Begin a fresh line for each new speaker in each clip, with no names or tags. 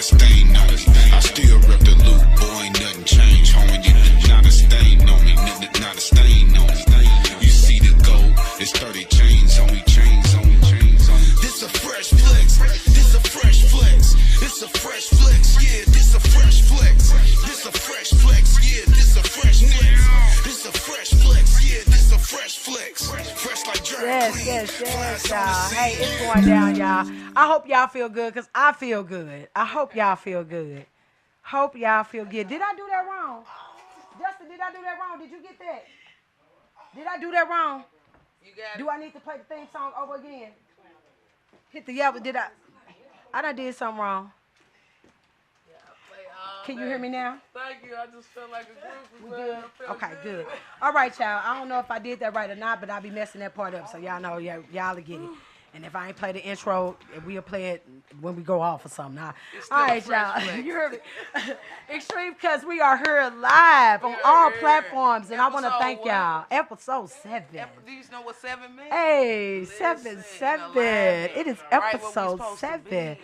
a stain on me. I still rep the loop, boy, ain't nothing changed, homie. Not a stain on me, not a stain on me. You see the gold, it's 30 chains on me, chains on me, chains on me. This a fresh flex, this a fresh flex, this a fresh flex, yeah, this a fresh flex, this a fresh flex, yeah, this a fresh flex, this a fresh flex, yeah, this a fresh flex, fresh like jerk.
Yes, y'all. Hey, it's going down, y'all. I hope y'all feel good, because I feel good. I hope y'all feel good. Hope y'all feel good. Did I do that wrong? Justin, did I do that wrong? Did you get that? Did I do that wrong?
You got it.
Do I need to play the theme song over again? Hit the yellow. Did I done did something wrong. Can you hear me now?
Thank you. I just felt like a group was
good. Okay, good. All right, y'all. I don't know if I did that right or not, but I'll be messing that part up, so y'all know, y'all will get it. And if I ain't play the intro, we'll play it when we go off or something. All right, y'all. You heard me. Extreme, because we are here live on all platforms, and I want to thank y'all. Episode 7.
Do you know what 7 means?
Hey, 7. It is episode 7.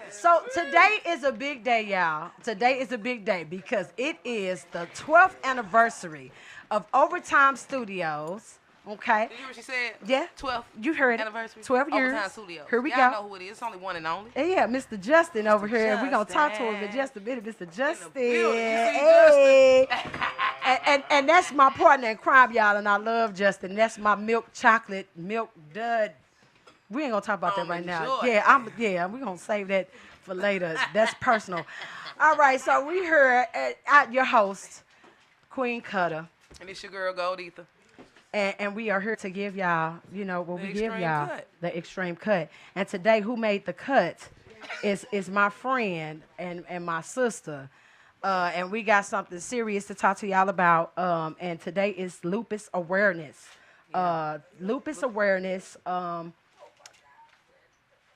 So today is a big day, y'all. Today is a big day because it is the 12th anniversary of Overtime Studios. Okay.
Did you hear what she said?
Yeah.
12th.
You heard
anniversary.
it. 12 years.
Overtime Studios.
Here we go.
Y'all know who it is. It's only one and only.
Yeah, Mr. Justin over here.
Justin.
We're going to talk to him in just a minute. Mr. Justin.
Hey.
And that's my partner in crime, y'all, and I love Justin. That's my milk chocolate, milk dud. We ain't going to talk about that right now. Yeah, we're going to save that for later. That's personal. All right, so we here at your host, Queen Cutter.
And it's your girl, Gold Ether.
And we are here to give y'all, what we give y'all,
cut.
the extreme cut. And today, who made the cut is my friend and my sister. And we got something serious to talk to y'all about. And today is Lupus Awareness. Lupus Awareness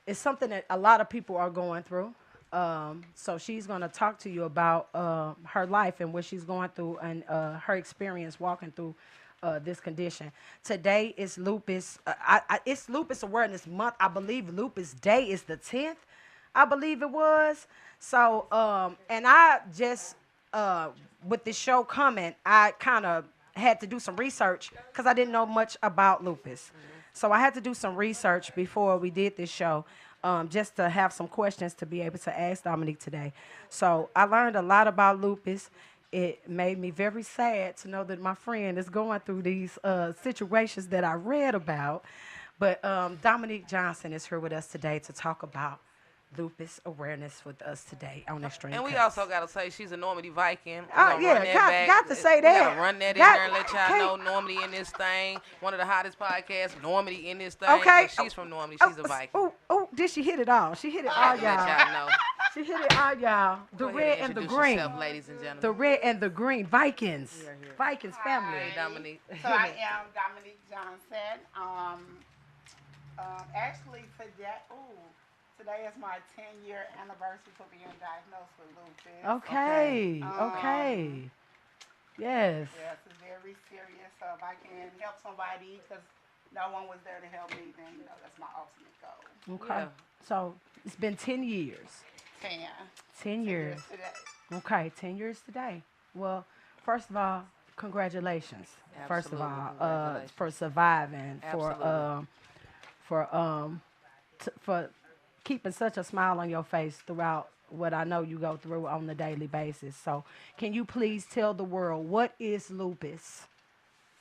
is something that a lot of people are going through. So she's going to talk to you about her life and what she's going through and her experience walking through this condition. Today is Lupus. It's Lupus Awareness Month. I believe Lupus Day is the 10th. I believe it was. So, and I just, with this show coming, I kind of had to do some research because I didn't know much about lupus. So I had to do some research before we did this show, just to have some questions to be able to ask Dominique today. So I learned a lot about lupus. It made me very sad to know that my friend is going through these situations that I read about. But Dominique Johnson is here with us today to talk about Lupus Awareness with us today on Extreme
And we
Cuts.
also got to say she's a Normandy Viking.
Oh, yeah, got to say that.
We got to run that in there and let y'all know Normandy in this thing. One of the hottest podcasts, Normandy in this thing.
Okay.
But she's from Normandy. She's a Viking.
Oh, did she hit it all? She hit it all, y'all.
Let y'all know.
She hit it all, y'all. The
Go
red
ahead
and the
introduce
green.
yourself, ladies and gentlemen.
The red and the green. Vikings. Vikings family.
Hey, Dominique.
So I am Dominique Johnson. Actually, today is my 10-year anniversary for being diagnosed with lupus.
Okay. Yes.
Yes, it's very serious. So if I can help somebody, because no one was there to help me, then that's my ultimate goal.
Okay.
Yeah.
So it's been 10 years.
10.
10 years.
Today.
Okay, 10 years today. Well, first of all, congratulations. First of all, for surviving, for keeping such a smile on your face throughout what I know you go through on a daily basis. So, can you please tell the world, what is lupus?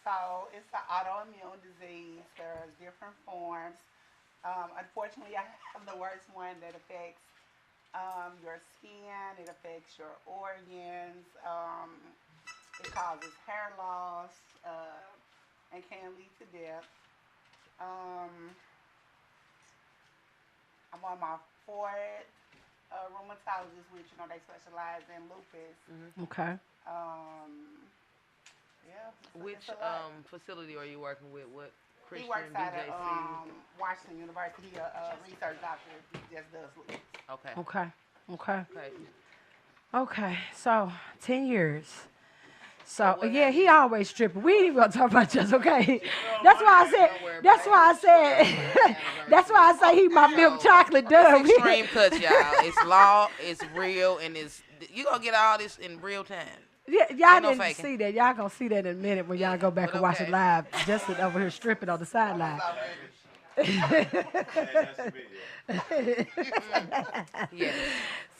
So it's an autoimmune disease. There are different forms. Unfortunately, I have the worst one that affects your skin. It affects your organs. It causes hair loss and can lead to death. I'm on my 4th rheumatologist, which they specialize in lupus.
Okay.
Yeah.
Which facility are you working with? What Christian
He works at
BJC?
Washington University. He a research doctor. He just does lupus.
Okay.
Okay. So 10 years. So
what
yeah, he
happened?
always stripping. We ain't even gonna talk about just okay. That's why I said.
Don't worry
That's
about
why I
it.
said. That's why I say he my milk chocolate dove.
It's extreme cuts, y'all. It's law, it's real, and you gonna get all this in real time.
Yeah, y'all
Ain't no
didn't
faking.
see that. Y'all gonna see that in a minute when y'all go back
but
and watch it
okay.
live. Justin over here stripping on the sideline.
Yes.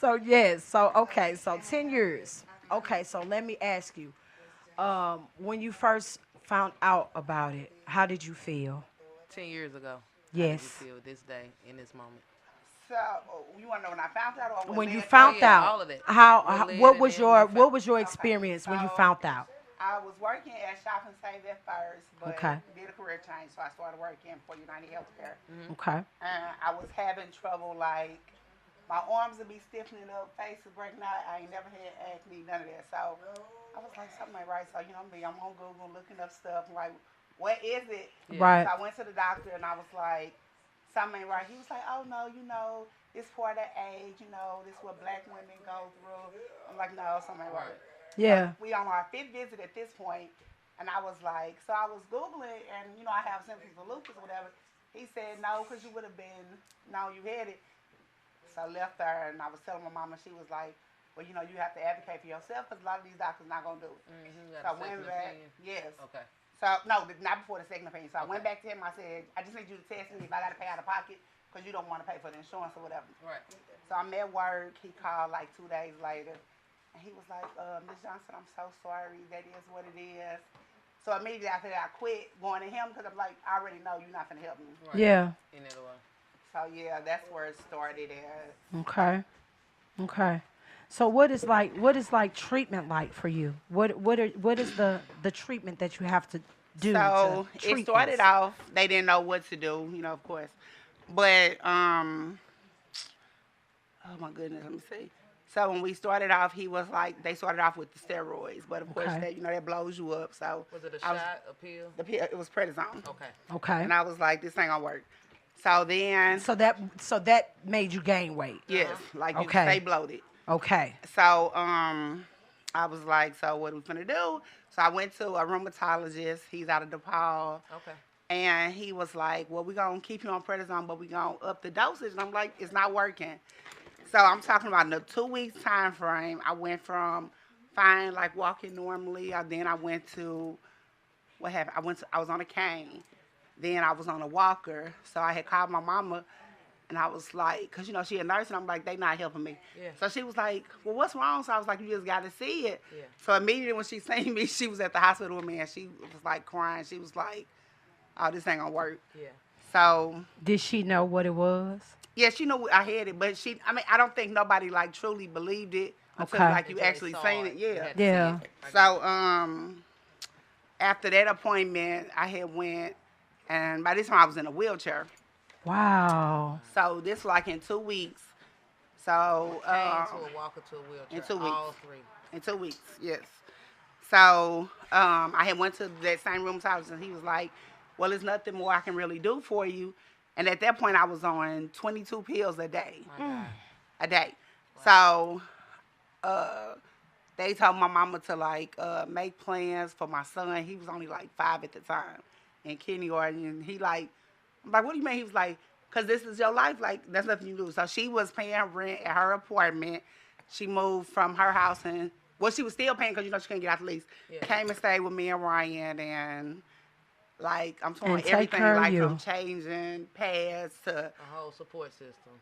So yes, so okay, so 10 years. Okay, so let me ask you, when you first found out about it, how did you feel?
10 years ago.
Yes.
How did you feel this day, in this moment?
So, you want to know when I found out or
When you
led
found
yeah,
out,
all of that.
what
led
was
and then when you
what was your experience when you
so-
found out?
I was working at Shop and Save at first, but
Okay.
did a career change, so I started working for United Healthcare.
Okay.
And I was having trouble, like, my arms would be stiffening up, face would breaking out. I ain't never had acne, none of that. So I was like, something ain't right. So, me, I'm on Google looking up stuff. I'm like, what is it?
Yeah.
Right.
So I went to the doctor and I was like, something ain't right. He was like, oh, no, it's part of age, this is what black women go through. I'm like, no, something ain't right.
Yeah.
We on our 5th visit at this point, and I was like, so I was Googling, and, I have symptoms of lupus or whatever. He said, no, because you would have been, no, you had it. So I left her, and I was telling my mama, she was like, well, you have to advocate for yourself, because a lot of these doctors not going to do it. So I went back, yes.
Okay.
So, no, not before the second opinion. So I went back to him, I said, I just need you to test me if I got to pay out of pocket, because you don't want to pay for the insurance or whatever.
Right.
So I'm at work, he called like 2 days later, and he was like, Ms. Johnson, I'm so sorry, that is what it is. So immediately after that, I quit going to him, because I'm like, I already know you're not going to help me.
Right.
Yeah.
In that way.
So yeah, that's where it started at.
Okay. Okay. So what is like treatment like for you? What is the treatment that you have to do?
So
to treat
it started
this?
off, they didn't know what to do, of course. But oh my goodness, let me see. So when we started off, he was like, they started off with the steroids, but of course
Okay.
that that blows you up. So
Was it a
I was-
shot, a pill?
it was prednisone,
Okay.
Okay.
and I was like, this ain't gonna work. So then,
So that made you gain weight.
yes, like you
Okay.
stay bloated.
Okay.
So I was like, so what are we gonna do? So I went to a rheumatologist. He's out of DePaul.
Okay.
And he was like, well, we're going to keep you on prednisone, but we're going to up the dosage. And I'm like, it's not working. So I'm talking about in a 2 weeks time frame, I went from fine, like walking normally. Then I went to, what happened? I was on a cane. Then I was on a walker. So I had called my mama, and I was like, because, she a nurse, and I'm like, they not helping me.
Yeah.
So she was like, well, what's wrong? So I was like, you just got to see it.
Yeah.
So immediately when she seen me, she was at the hospital with me, and she was like crying. She was like, oh, this ain't gonna work.
Yeah.
So,
Did she know what it was?
yeah, she knew I had it, but I don't think nobody like truly believed it until
Okay.
like you
Until they
actually
saw
seen
it.
it.
You
Yeah.
had to see
Yeah.
it. I
So, after that appointment, I had went, and by this time I was in a wheelchair.
Wow.
So this was like in 2 weeks. So,
Came to a walker to a wheelchair.
in 2 weeks.
All three.
in 2 weeks, yes. So I had went to that same rheumatologist, and he was like, well, there's nothing more I can really do for you. And at that point, I was on 22 pills a day.
My God.
A day. So they told my mama to, like, make plans for my son. He was only, like, 5 at the time in kindergarten. And he, like, I'm like, what do you mean? He was like, because this is your life. Like, there's nothing you do. So she was paying rent at her apartment. She moved from her house and, well, she was still paying because, she couldn't get out the lease.
Yeah.
Came and stayed with me and Ryan, and, like, I'm talking
And take
everything,
care of
like,
you.
from changing pads to,
A whole support system.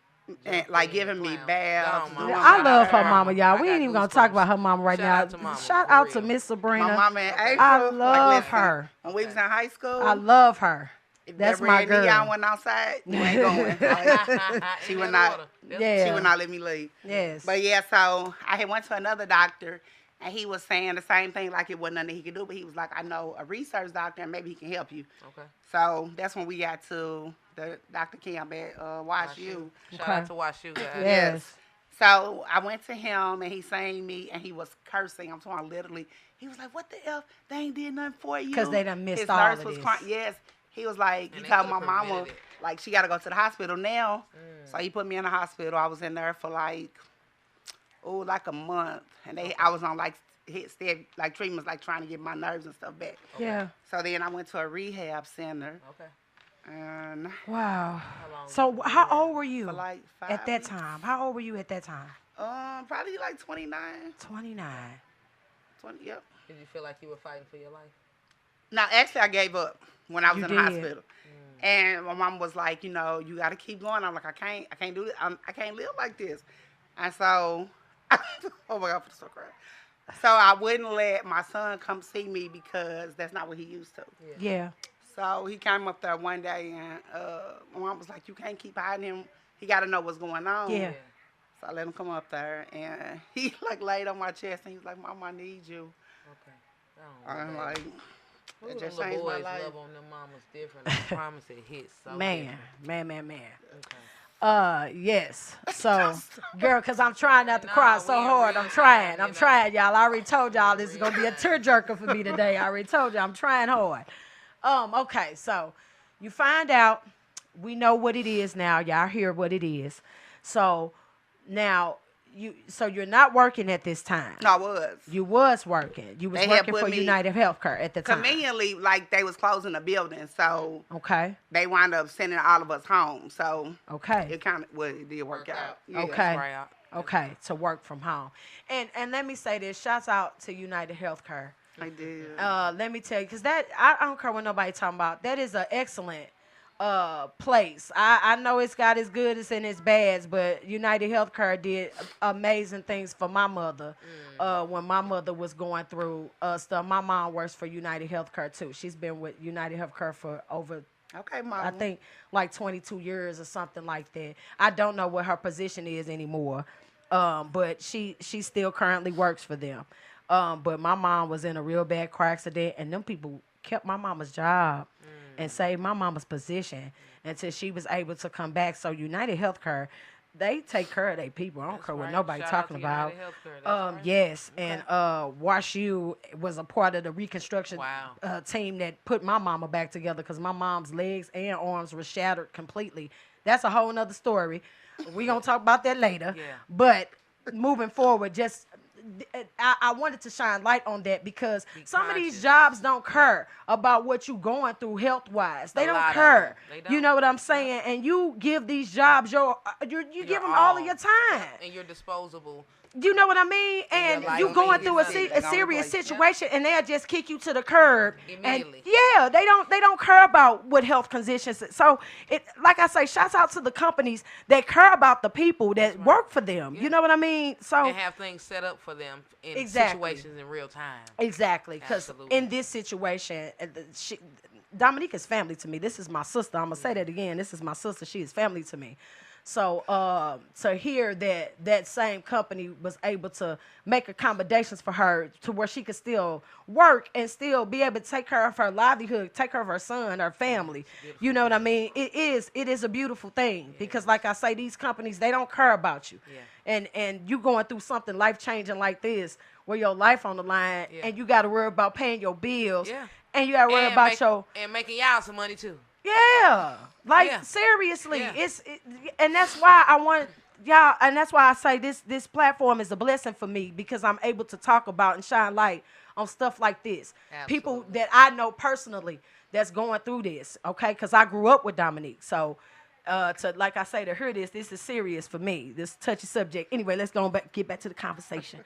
and, like, giving me
Clown.
baths.
Gone,
doing
Mama.
I
my
love her
hair.
mama, y'all.
I
We
got
ain't even gonna talk
goosebumps.
about her mama right
Shout
now.
out to mama,
Shout
for
out
real.
to Miss Sabrina.
My mama and April.
I
like,
love
listen,
her.
When we was in high school,
I love her.
if
That's
that
my
red
girl.
neon went outside, you ain't going. Like, she
In
would
that
not.
water. That's
Yeah.
She would not let me leave.
Yes.
But yeah, so I had went to another doctor, and he was saying the same thing, like it wasn't nothing he could do. But he was like, I know a research doctor, and maybe he can help you.
Okay.
So that's when we got to the Dr. Camp at Wash U.
Shout
Okay.
out to Wash U, guys.
Yes.
So I went to him, and he seen me, and he was cursing. I'm talking literally. He was like, "What the F? They ain't did nothing for you."
'Cause they done missed
His
all
nurse
of
was
this.
crying. Yes. He was like,
And
he
they
told my
could've
mama,
prevented it.
like, she got to go to the hospital now. So he put me in the hospital. I was in there for like, like a month. And I was on like hit steady, like treatments, like trying to get my nerves and stuff back.
Yeah.
So then I went to a rehab center.
Okay.
And
Wow.
How long
So
was you
how
there?
old were you
for like 5
at that
weeks.
time? How old were you at that time?
Probably like 29.
29.
20, yep.
Did you feel like you were fighting for your life?
Now, actually, I gave up when I was
You
in the
did.
hospital. And my mom was like, you know, you got to keep going. I'm like, I can't do this. I can't live like this. And so, oh my God, I'm so crying. So I wouldn't let my son come see me because that's not what he used to.
Yeah.
So he came up there one day and my mom was like, you can't keep hiding him. He got to know what's going on.
Yeah.
So I let him come up there and he like laid on my chest and he was like, Mom, I need you.
Okay.
I'm like,
Ooh,
that just
them
changed
little
my
boys
life.
love on them mamas different. I promise it hits so
Man.
different.
Okay. Yes. So, girl, because I'm trying not to cry
Nah,
so
we in
hard.
real
I'm trying.
time,
I'm
you know.
trying, y'all. I already told y'all this is going to be a tearjerker for me today. I already told you I'm trying hard. Okay. So, you find out. We know what it is now. Y'all hear what it is. So, now, you're not working at this time.
No, I was.
You was working. You was
They had
working
put
for
me-
United Healthcare at the time.
Conveniently, like they was closing the building, so
Okay.
they wound up sending all of us home. So
Okay.
it kind of it did work out. Yeah.
Okay.
Right out.
Okay, to work from home. And let me say this, shouts out to United Healthcare.
I did.
Let me tell you, because that, I don't care what nobody talking about, that is an excellent place. I know it's got its goods and its bads, but United Healthcare did amazing things for my mother when my mother was going through stuff. My mom works for United Healthcare too. She's been with United Healthcare for over,
Okay, Mom.
I think, like 22 years or something like that. I don't know what her position is anymore, but she still currently works for them. But my mom was in a real bad car accident, and them people kept my mama's job and saved my mama's position until she was able to come back. So United Healthcare, they take care of their people. I don't
That's
care what
right.
nobody
Shout out
talking
to
about.
United Healthcare. That's right.
Yes, and WashU was a part of the reconstruction
Wow.
team that put my mama back together because my mom's legs and arms were shattered completely. That's a whole nother story. We're going to talk about that later.
Yeah.
But moving forward, just I wanted to shine light on that because some of these
conscious.
jobs don't care about what you going through health-wise. They
A
don't
lot of
care.
them. They
You
don't.
know what I'm saying? And you give these jobs you give them all of your time.
And you're disposable.
You know what I mean? And
life
you
will
going
be
through a
easy.
serious situation, and they'll just kick you to the curb. And
Immediately.
yeah, they don't care about what health conditions. So it, like I say, shouts out to the companies that care about the people that work for them. You know what I mean? So
And have things set up for them in
Exactly.
situations in real time.
exactly, because
Absolutely.
in this situation, Dominique is family to me. This is my sister. I'm gonna say that again. This is my sister. She is family to me. So to hear that same company was able to make accommodations for her to where she could still work and still be able to take care of her livelihood, take care of her son, her family. You know what I mean? It is a beautiful thing because, like I say, these companies, they don't care about you.
Yeah.
And you going through something life-changing like this where your life on the line and you got to worry about paying your bills
Yeah.
and you got to worry
And
about
and making y'all some money too.
yeah, like
Yeah.
seriously,
Yeah.
And that's why I want y'all, and that's why I say this platform is a blessing for me because I'm able to talk about and shine light on stuff like this. People
Absolutely.
that I know personally that's going through this, okay? Because I grew up with Dominique, so to like I say to hear this is serious for me. This touchy subject. Anyway, let's get back to the conversation.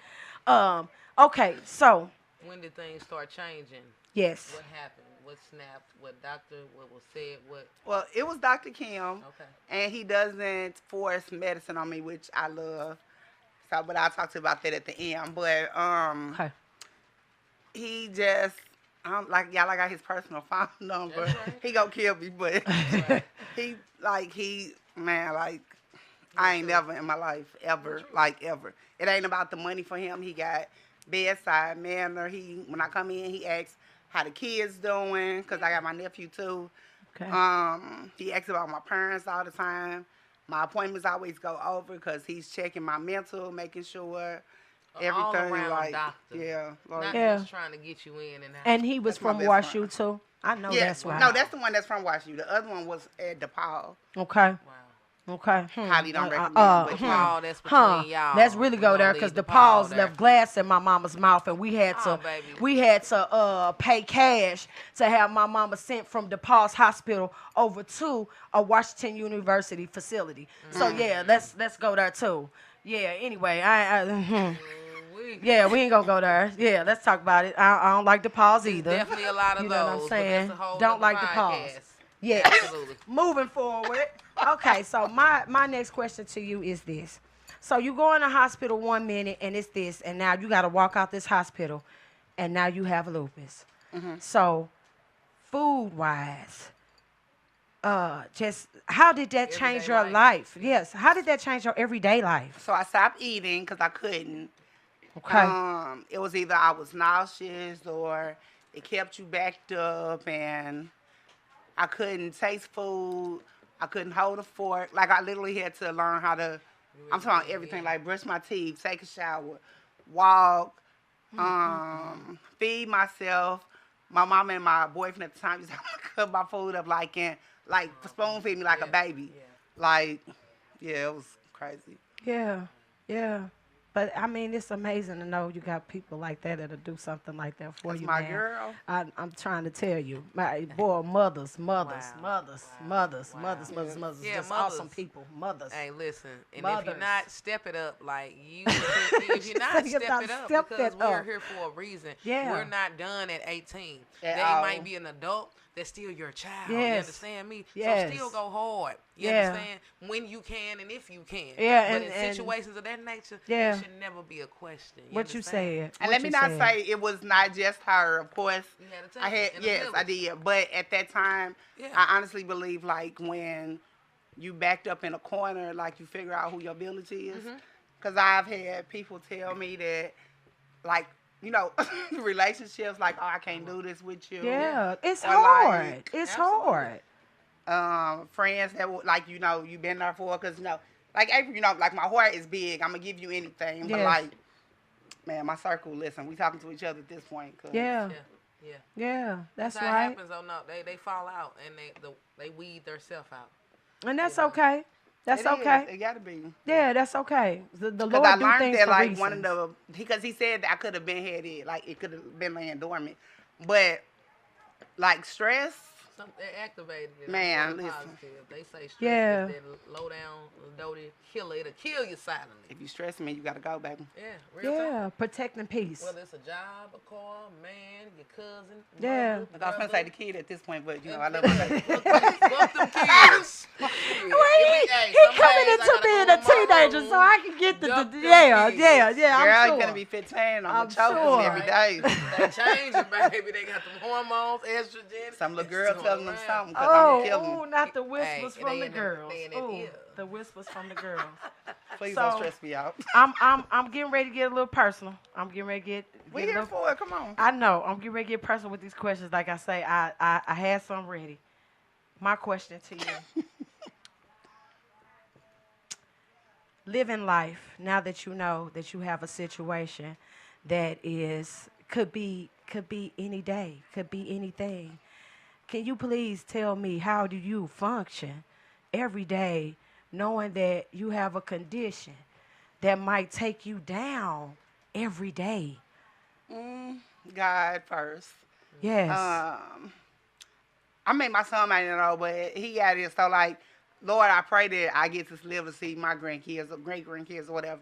Okay, so
When did things start changing?
yes,
What happened? What snapped? What doctor? What was said? What?
Well, it was Dr. Kim,
Okay.
and he doesn't force medicine on me, which I love. So, but I'll talk to you about that at the end. But
okay,
he just, like y'all, I got his personal phone number.
That's right.
He gonna kill me, but
Right.
I ain't never in my life ever, ever. It ain't about the money for him. He got bedside manner. When I come in, he asks how the kids doing, because I got my nephew too.
okay.
He asks about my parents all the time. My appointments always go over because he's checking my mental, making sure everything
all-around
like
doctor.
yeah. Like,
Not
Yeah.
just trying to get you in and out.
And he was
That's my
from
best
WashU
friend.
too. I know
yeah,
that's right.
no, that's the one that's from WashU. The other one was at DePaul.
Okay.
Wow.
Okay.
Highly don't recommend. But
Paul, that's between y'all.
Let's really
We
go
gonna
there
leave
because the
Paul
Pauls
there.
left glass in my mama's mouth, and we had
Oh,
to
baby.
pay cash to have my mama sent from DePaul's hospital over to a Washington University facility. So yeah, let's go there too. Yeah. Anyway, yeah, we ain't gonna go there. Yeah, let's talk about it. I don't like DePaul's
There's
either.
definitely a lot of
You know what I'm
those,
saying?
but that's a whole
Don't
nother
like DePaul's.
podcast.
Yes.
Absolutely.
Moving forward. Okay, so my next question to you is this. So you go in the hospital 1 minute and it's this, and now you got to walk out this hospital, and now you have lupus. So food-wise, just how did that change your life? Yes, how did that change your everyday life?
So I stopped eating because I couldn't.
Okay.
It was either I was nauseous or it kept you backed up, and I couldn't taste food. I couldn't hold a fork. Like, I literally had to learn how to, I'm talking everything, like brush my teeth, take a shower, walk, feed myself. My mom and my boyfriend at the time used to cut my food up like spoon feed me like a baby.
Yeah.
Like, yeah, it was crazy.
Yeah, yeah. But I mean, it's amazing to know you got people like that that'll do something like that for
That's
you,
my
man.
girl.
I'm trying to tell you, my boy, mothers,
Wow.
mothers,
Yeah,
just
mothers.
awesome people, mothers.
Hey, listen, and if
Mothers.
you're not, step it up. Like you, if you're not,
You
step
gotta
it up
step
because
it
we're
up.
here for a reason.
Yeah.
We're not done at 18.
At
They
all.
might be an adult. They're still your child. You
Yes.
understand me?
Yes.
So still go hard. You
Yeah.
understand? When you can and if you can.
Yeah,
But in
and
situations of that nature,
Yeah.
it should never be a question.
What you
understand?
said.
And
What
let me
you
not
said.
say it was not just her, of course.
You had a
I had,
team and a
yes, I
village.
did. But at that time,
Yeah.
I honestly believe, like, when you backed up in a corner, like, you figure out who your village is.
Mm-hmm.
Because I've had people tell me that, like, you know, relationships, like, oh, I can't do this with you.
Yeah, it's
Or,
hard.
like,
It's
Absolutely.
hard.
Friends that, like, you know, you've been there for. Because, you know, like, April, you know, like, my heart is big. I'm going to give you anything. But,
Yes.
like, man, my circle, listen, we talking to each other at this point. 'Cause
Yeah,
Yeah.
yeah, that's
how it
right.
happens. Oh no, they fall out and they weed themselves out.
And that's
You know.
okay. That's
it is.
okay.
It got to be.
Yeah, that's okay. The
Because
Lord
I
do
learned
things
that,
for
like,
reasons.
one of the, because he said that I could have been had it, like, it could have been laying dormant. But, like, stress,
They activated it.
Man,
I'm very
listen.
positive. They say stress
Yeah.
is that low down, doty killer. It'll kill you silently.
if you stress me, you got to go, baby.
Yeah, real talk.
Yeah, protecting peace.
Whether it's a job, a car, man, your cousin.
Yeah.
brother,
Like, I was going to say the kid at this point, but, you know, I love my baby.
Fuck them kids.
He coming into being a teenager, so I can get the
Dump them
yeah,
kids.
yeah, yeah.
Girl,
I'm
you're
sure.
going to be 15.
I'm
I'm choking
sure.
every day.
They changing, baby. They got them hormones, estrogen.
Some little
It's
girl
going
telling them
around.
something because I'm
Oh,
going to kill them.
ooh, not the whispers
Hey,
from
they
the
in the-
girls.
they in that
Ooh,
ear.
the whispers from the girls.
Please
So-
don't stress me out.
I'm getting ready to get a little personal. I'm getting ready to get
We
a
here
little,
for it. Come on.
I know. I'm getting ready to get personal with these questions. Like I say, I had some ready. My question to you. Living life now that you know that you have a situation that could be any day, could be anything. Can you please tell me how do you function every day knowing that you have a condition that might take you down every day?
God first.
Yes.
I mean, my son might not know, but he got it. So, like, Lord, I pray that I get to live to see my grandkids or great-grandkids or whatever.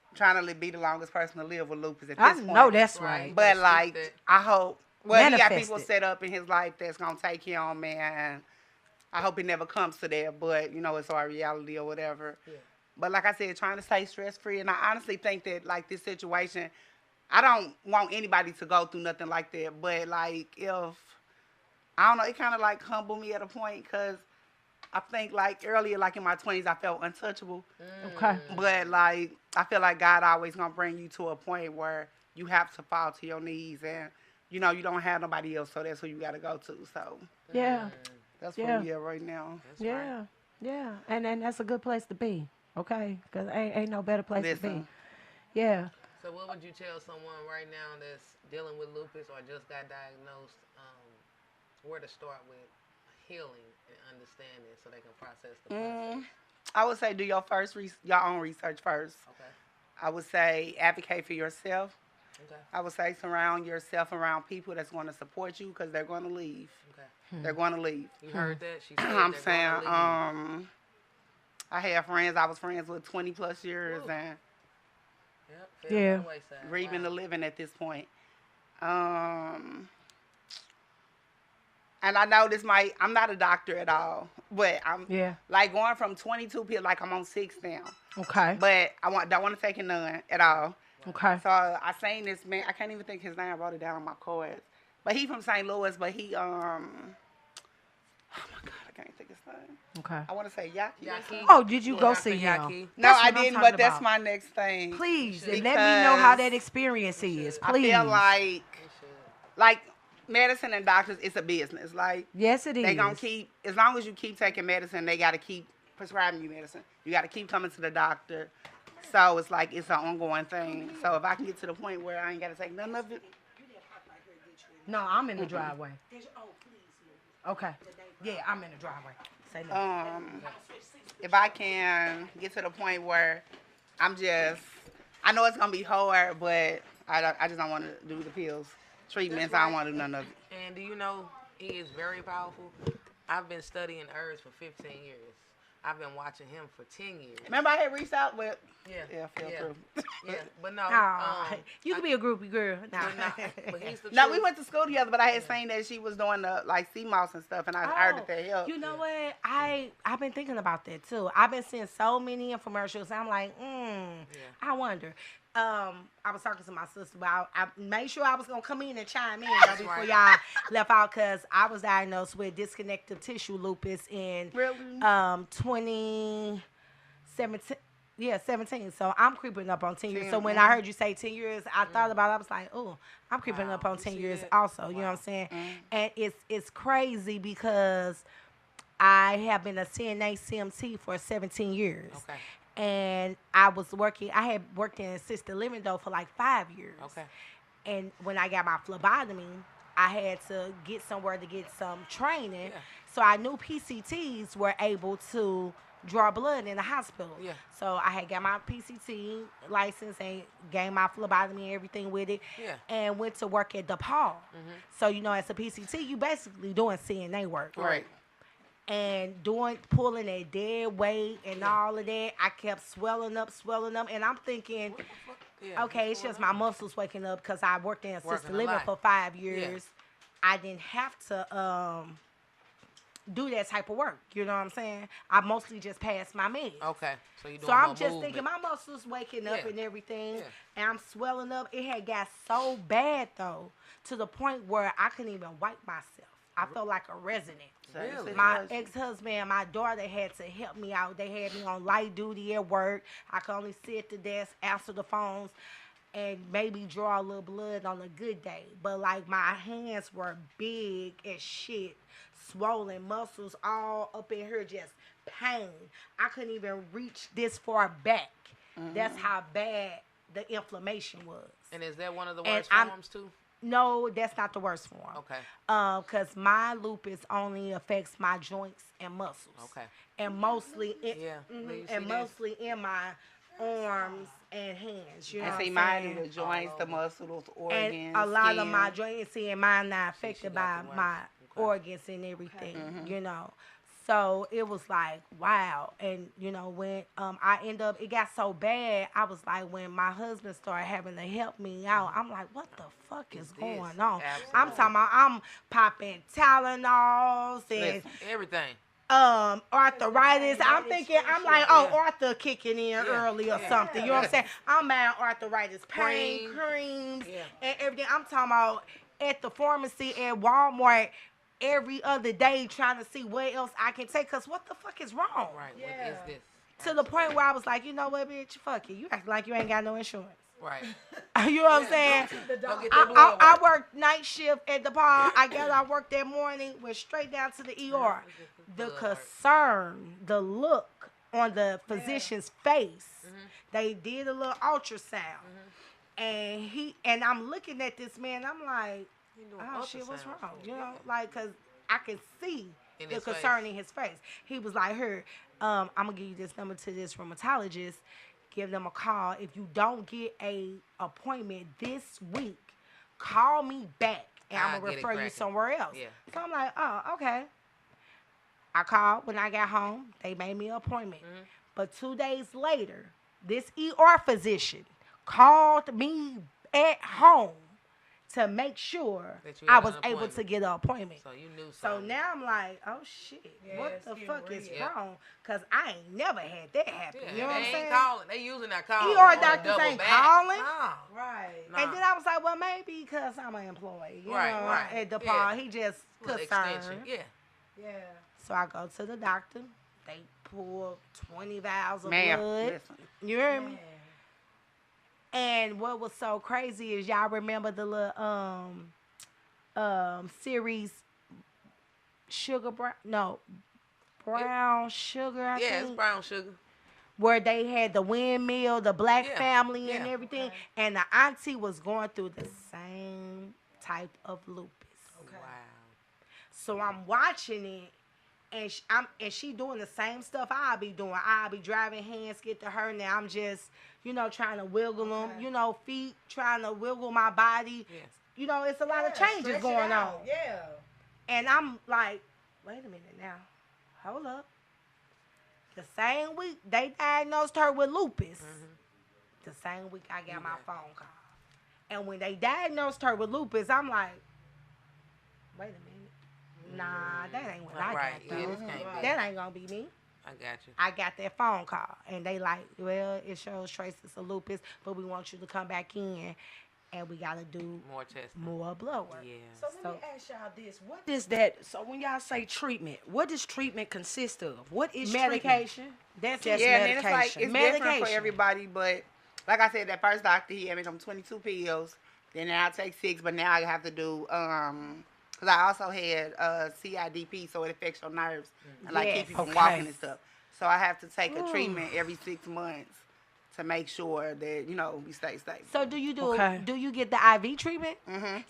I'm trying to be the longest person to live with lupus at this
I
point.
know that's
Right.
right.
But,
Speak
like,
that.
I hope, well, he got
Manifest
people
it.
set up in his life that's going to take care of him, man. I hope it never comes to that, but, you know, it's our reality or whatever.
Yeah.
But, like I said, trying to stay stress-free. And I honestly think that, like, this situation, I don't want anybody to go through nothing like that. But, like, if, I don't know, it kind of, like, humbled me at a point because I think, like, earlier, like, in my 20s, I felt untouchable.
Okay.
But, like, I feel like God always going to bring you to a point where you have to fall to your knees and, you know, you don't have nobody else, so that's who you got to go to. So
Yeah.
that's
Yeah.
where we are right now.
That's
Yeah.
right.
Yeah. And that's a good place to be. Okay? Because ain't no better place to
Listen.
be. Yeah.
So what would you tell someone right now that's dealing with lupus or just got diagnosed, where to start with healing and understanding so they can process the process?
I would say do your your own research first.
Okay.
I would say advocate for yourself.
Okay.
I would say surround yourself around people that's going to support you because they're going to leave.
Okay.
They're going to leave.
You heard that? She said
I'm
they're
saying,
gonna leave.
I had friends I was friends with 20 plus years
Ooh.
and
Yep. Fell
Yeah.
by the wayside.
grieving
Wow.
the living at this point. And I know I'm not a doctor at all, but I'm
Yeah.
like going from 22 pills, like I'm on 6 now.
Okay.
But don't want to take none at all.
Okay.
So I seen this man, I can't even think his name, I wrote it down on my cards. But he from St. Louis, but he, oh my God, I can't think his name.
Okay.
I want to say Yaki.
Yaki.
Oh, did you go
Dr.
see him?
Yaki.
No,
That's
I
what I'm
didn't,
talking
but that's
about.
my next thing.
Please, and let me
Because
know how that experience is. Please.
I feel
You should.
like medicine and doctors, it's a business. Like,
Yes, it is.
they gonna keep, as long as you keep taking medicine, they gotta keep prescribing you medicine. You gotta keep coming to the doctor. So it's like, it's an ongoing thing. So if I can get to the point where I ain't gotta take none of it.
No, I'm in the driveway. Okay. Yeah, I'm in the driveway. Say no.
If I can get to the point where I know it's gonna be hard, but I just don't want to do the pills, treatments. I don't want to do none of it.
And do you know he is very powerful? I've been studying herbs for 15 years. I've been watching him for 10 years.
Remember I had reached out with,
Yeah.
fell through.
Yeah. But no.
Aw, you can be a groupie girl. Nah.
But he's the
No,
truth.
we went to school together, but I had seen that she was doing the like sea moss and stuff, and I heard that they helped.
You know what? I've been thinking about that too. I've been seeing so many infomercials. And I'm like, I wonder. I was talking to my sister about. I made sure I was gonna come in and chime in though, before y'all left out because I was diagnosed with disconnective tissue lupus in
Really?
2017. Yeah, 17. So I'm creeping up on 10 years. So when
Mm-hmm.
I heard you say 10 years, I thought about it. I was like, oh, I'm creeping up on 10
see
years
that?
also. You know what I'm saying? And it's crazy because I have been a CNA CMT for 17 years.
Okay.
And I had worked in assisted living though for like 5 years.
Okay.
And when I got my phlebotomy, I had to get somewhere to get some training.
Yeah.
So I knew PCTs were able to draw blood in the hospital.
Yeah.
So I had got my PCT license and gained my phlebotomy and everything with it.
Yeah.
And went to work at DePaul. So, as a PCT, you basically doing CNA work.
Right.
And pulling that dead weight and all of that, I kept swelling up, and I'm thinking,
Yeah.
okay, it's just my muscles waking up because I worked in assisted
Working a
living
lot.
for 5 years. I didn't have to do that type of work. You know what I'm saying? I mostly just passed my meds.
Okay. So you doing
So I'm
more
just
movement.
thinking my muscles waking up
Yeah.
and everything,
Yeah.
and I'm swelling up. It had got so bad though, to the point where I couldn't even wipe myself. I felt like a resident.
Really?
My ex-husband and my daughter had to help me out. They had me on light duty at work. I could only sit at the desk, answer the phones, and maybe draw a little blood on a good day. But like my hands were big as shit, swollen, muscles all up in here, just pain. I couldn't even reach this far back. That's how bad the inflammation was.
And is that one of the
And
worst
I'm-
forms too?
No, that's not the worst form.
Okay.
Because my lupus only affects my joints and muscles.
Okay.
And mostly,
Yeah. Do you see
and
this?
mostly in my arms and hands. You know
And
what
see,
I'm
mine
saying?
do the joints, the muscles, organs,
And a lot of
skin.
my joints, and mine not
she
affected
got
by
the worst.
my
Okay.
organs and everything. So it was like, wow. And, when I end up, it got so bad, I was like, when my husband started having to help me out, I'm like, what the fuck is going on? I'm
Absolutely.
talking about, I'm popping Tylenols and
Listen, everything.
arthritis. I'm thinking, I'm like, oh, Arthur kicking in early or something. You know what I'm saying? I'm buying arthritis pain creams and everything. I'm talking about at the pharmacy at Walmart every other day trying to see what else I can take. Because what the fuck is wrong?
Right. What is this?
To the point where I was like, you know what, bitch? Fuck it. You act like you ain't got no insurance.
Right.
You know what I'm saying?
Don't get that blood
I
work.
worked night shift at DePaul. I got out work that morning, went straight down to the ER. The concern, the look on the physician's face, they did a little ultrasound. And I'm looking at this man, I'm like, oh shit, what's wrong? You know, like, cause I can see
In his
concerning his face. He was like, "Here, I'm gonna give you this number to this rheumatologist. Give them a call. If you don't get a appointment this week, call me back, and I'm gonna refer you somewhere else."
Yeah.
So I'm like, "Oh, okay." I called when I got home. They made me an appointment. But 2 days later, this ER physician called me at home to make sure I was able to get an appointment.
So you knew
So
something.
now I'm like, oh shit,
Yeah,
what
it's
the
getting
fuck is
real.
wrong? Because I ain't never had that happen.
Yeah,
You know what I'm
they
saying?
ain't calling. They using that calling.
ER doctors ain't calling.
Nah.
Right.
Nah.
And then I was like, well, maybe because I'm an employee. You
Right,
know,
right.
at DePaul,
Yeah.
he just
Little
concerned.
extension. Yeah.
Yeah.
So I go to the doctor. They pull 20 vials of
Ma'am,
blood.
listen.
You hear me?
Man.
And what was so crazy is y'all remember the little series Sugar Brown? No, Brown Sugar, I
Yeah,
think.
it's brown sugar.
Where they had the windmill, the black
Yeah,
family and
yeah.
everything.
Okay.
And the auntie was going through the same type of lupus.
Okay.
Wow.
So I'm watching it, and she doing the same stuff I'll be doing. I'll be driving hands, get to her. Now I'm just, trying to wiggle them,
Okay.
feet, trying to wiggle my body.
Yeah.
It's a lot of
Yeah,
changes
stretch it
going on.
out. Yeah.
And I'm like, wait a minute now. Hold up. The same week they diagnosed her with lupus, the same week I got my phone call. And when they diagnosed her with lupus, I'm like, wait a minute. Nah, that ain't what I
Right.
got,
Yeah,
though.
this can't be.
That ain't gonna be me.
I got you.
I got that phone call, and they like, well, it shows traces of lupus, but we want you to come back in, and we gotta do
More testing.
more blood work.
Yeah.
So let me ask y'all this: what is that? So when y'all say treatment, what does treatment consist of? What is
Medication. That's
Just
it.
Yeah, and then it's like
medication.
it's different for
Medication.
everybody, but like I said, that first doctor he gave me them 22 pills. Then now I take 6, but now I have to do because I also had CIDP, so it affects your nerves and like keep you from
Okay.
walking and stuff. So I have to take a treatment every 6 months to make sure that we stay stable.
So do you
Okay.
do you get the IV treatment?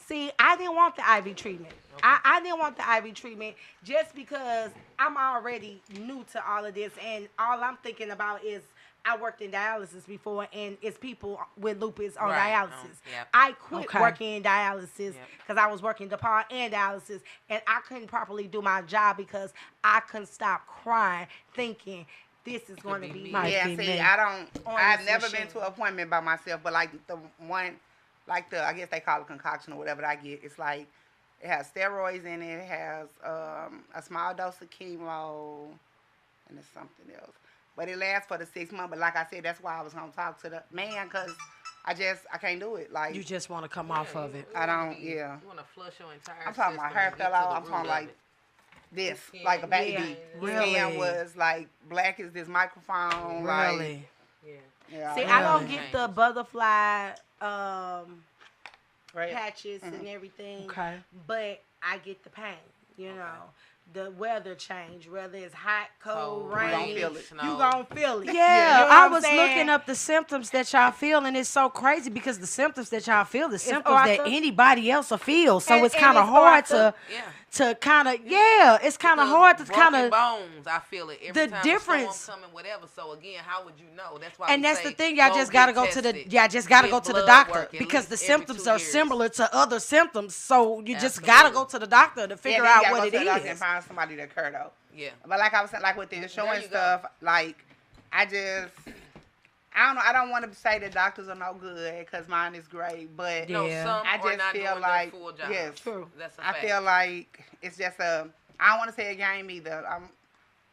See, I didn't want the IV treatment. I didn't want the IV treatment just because I'm already new to all of this, and all I'm thinking about is I worked in dialysis before, and it's people with lupus on
Right.
dialysis.
Yep.
I quit
Okay.
working in dialysis
Yep.
because I was working DePaul and dialysis, and I couldn't properly do my job because I couldn't stop crying, thinking this is going to
be
be
me.
Might
Yeah,
be
see,
me.
I've
this
never
machine.
been to an appointment by myself, but like the one, like I guess they call it concoction or whatever that I get. It's like, it has steroids in it, it has a small dose of chemo, and it's something else. But it lasts for the 6 months, but like I said, that's why I was going to talk to the man, because I can't do it. Like,
You just want to come off of it.
I don't, yeah.
You want to flush your entire
I'm talking
system
about hair
and get
fell
to
out,
the
I'm
root
talking
of
like
it.
this,
Skin.
like a baby.
Yeah.
His
Really?
skin was like black as this microphone. Like,
Really?
Yeah.
yeah,
See,
Really?
I don't get the
Changes.
butterfly
right.
patches and everything,
Okay.
but I get the pain. The weather change, whether it's hot, cold,
Cold,
rain,
rain, feel it.
you gonna feel it.
Yeah,
You know what
I
I'm
was
saying?
looking up the symptoms that y'all feel, and it's so crazy because the symptoms that y'all feel, the symptoms
Arthur.
that anybody else will feel. So
And-
it's
and
kind of
it's
hard
Arthur.
to kind of it's kind of
Because
hard to
broken
kind of.
bones. I feel it every
the
time
difference-
a storm coming, whatever. So again, how would you know? That's why.
And
we
that's
say,
the thing, y'all just
get
gotta go to the
tested.
just gotta
Get
go to the
blood
doctor
work at
because the
least every
symptoms
2
are
years.
similar to other symptoms. So you just gotta
Absolutely.
go to the doctor to figure
then you
out
gotta
what
go
it
to the doctor and
is.
find somebody to cure though.
Yeah.
But like I was saying, like with the insurance
you go.
stuff, like I don't know. I don't want to say that doctors are no good because mine is great, but
No,
Yeah.
some
I
are
just
not
feel
doing
like
their full job.
yes,
True.
That's a
I
fact.
feel like it's just I don't want to say a game either.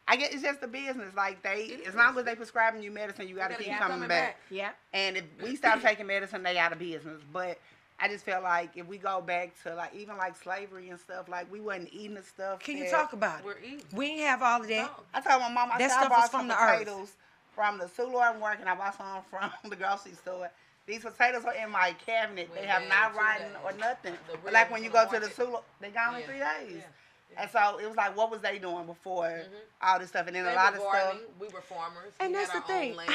I get it's just a business. Like as long as they prescribing you medicine, you got to
gotta
keep
keep
coming
coming
back.
back.
Yeah.
And if we stop taking medicine, they out of business. But I just feel like if we go back to like even like slavery and stuff, like we wasn't eating the stuff.
Can you
that-
talk about it?
We're eating.
We ain't have all of that.
No.
I told my mom, I
That
said I
stuff
bought
is from
some
the earth.
potatoes from the Sulu I'm working. I bought some from the grocery store. These potatoes are in my cabinet. They
Went
have
bad
not
in 2
rotten
days.
or nothing.
The
But like
real
when you
from
go
the
to the
market.
Sulu, they gone in
Yeah.
3 days.
Yeah.
And so it was like, what was they doing before all this stuff? And then
They
a lot
were
of stuff.
farming. We were farmers.
And
We
that's
had
the
our own
thing.
land.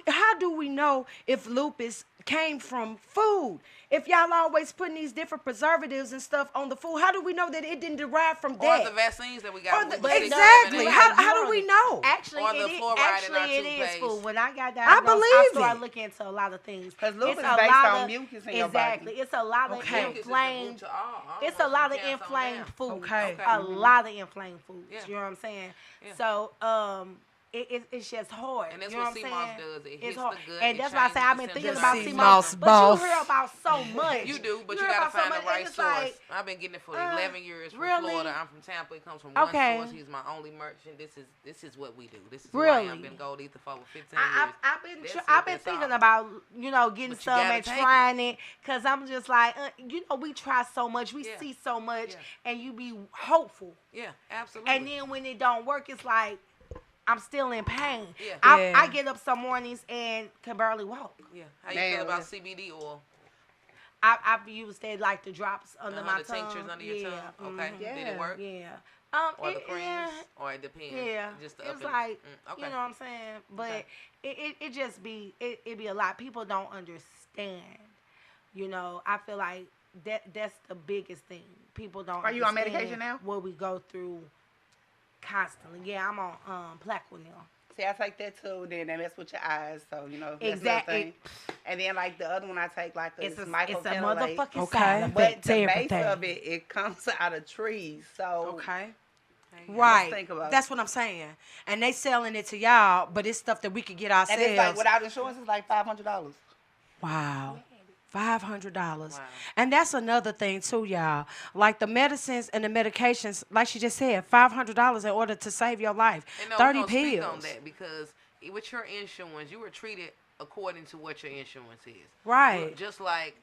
How do we know if lupus came from food. If y'all always putting these different preservatives and stuff on the food, how do we know that it didn't derive from that?
Or the vaccines that we got.
Exactly. How do we know?
Actually,
Or the fluoride in our
it is
toothpaste.
food. When I got
I
diagnosed,
believe
I started
it.
looking into a lot of things.
Because lupus
It's
is
a
based
lot
on
of-
mucus in your
Exactly.
body.
It's a lot of
Okay.
inflamed. It's a lot of inflamed food.
Okay.
A lot of inflamed foods.
Yeah.
You know what I'm saying?
Yeah.
So, it's just hard.
And that's
you know
what
what
sea
I'm
moss
saying?
does. It
It's
hits
hard.
the gut.
And
it
that's why I say
changes
I've been
the
thinking
The
about
sea
sea
moss
moss. But
boss.
you hear about so much.
You do, but you
hear
gotta
about so
find
much,
the
and
right
it's
source.
like,
I've been getting it for 11 years from
really?
Florida. I'm from Tampa. It comes from one
Okay.
source. He's my only merchant. This is what we do. This is who I am.
Really?
Been gold ether for over 15
I've
years.
been
That's
I've been
that's
thinking
all.
about getting
But you
some
gotta
and
take
trying it because I'm just like we try so much, we
Yeah.
see so much,
Yeah.
and you be hopeful,
Yeah, absolutely.
and then when it don't work, it's like I'm still in pain.
Yeah.
I get up some mornings and can barely walk.
yeah. How you
Damn,
feel about
yeah.
CBD oil?
I've used that like the drops under my
The
tongue.
tinctures under your tongue. Okay.
mhm,
Did it work?
Yeah.
Or the creams? Or it depends.
Yeah,
Just the
it's
up and-
like
okay.
you know what I'm saying, but
Okay.
it just be it be a lot. People don't understand. You know, I feel like that's the biggest thing. People don't.
Are you on
understand
medication now?
What we go through constantly. Yeah, I'm on Plaquenil.
See, I take that too, then and that's with your eyes, so that's another
Exactly.
thing. And then like the other one I take like
It's a
mycophenolate.
motherfucking
Okay.
side
But
effect
the
to
base
everything.
of it comes out of trees. So
Okay.
Hey,
Right.
think about it.
That's what I'm saying. And they selling it to y'all, but it's stuff that we could get ourselves.
and it's like without insurance, it's like $500.
Wow. $500.
Wow.
And that's another thing too, y'all. Like the medicines and the medications, like she just said, $500 in order to save your life.
And no,
30
we gonna speak
pills.
on that because with your insurance, you were treated according to what your insurance is.
Right.
Just like,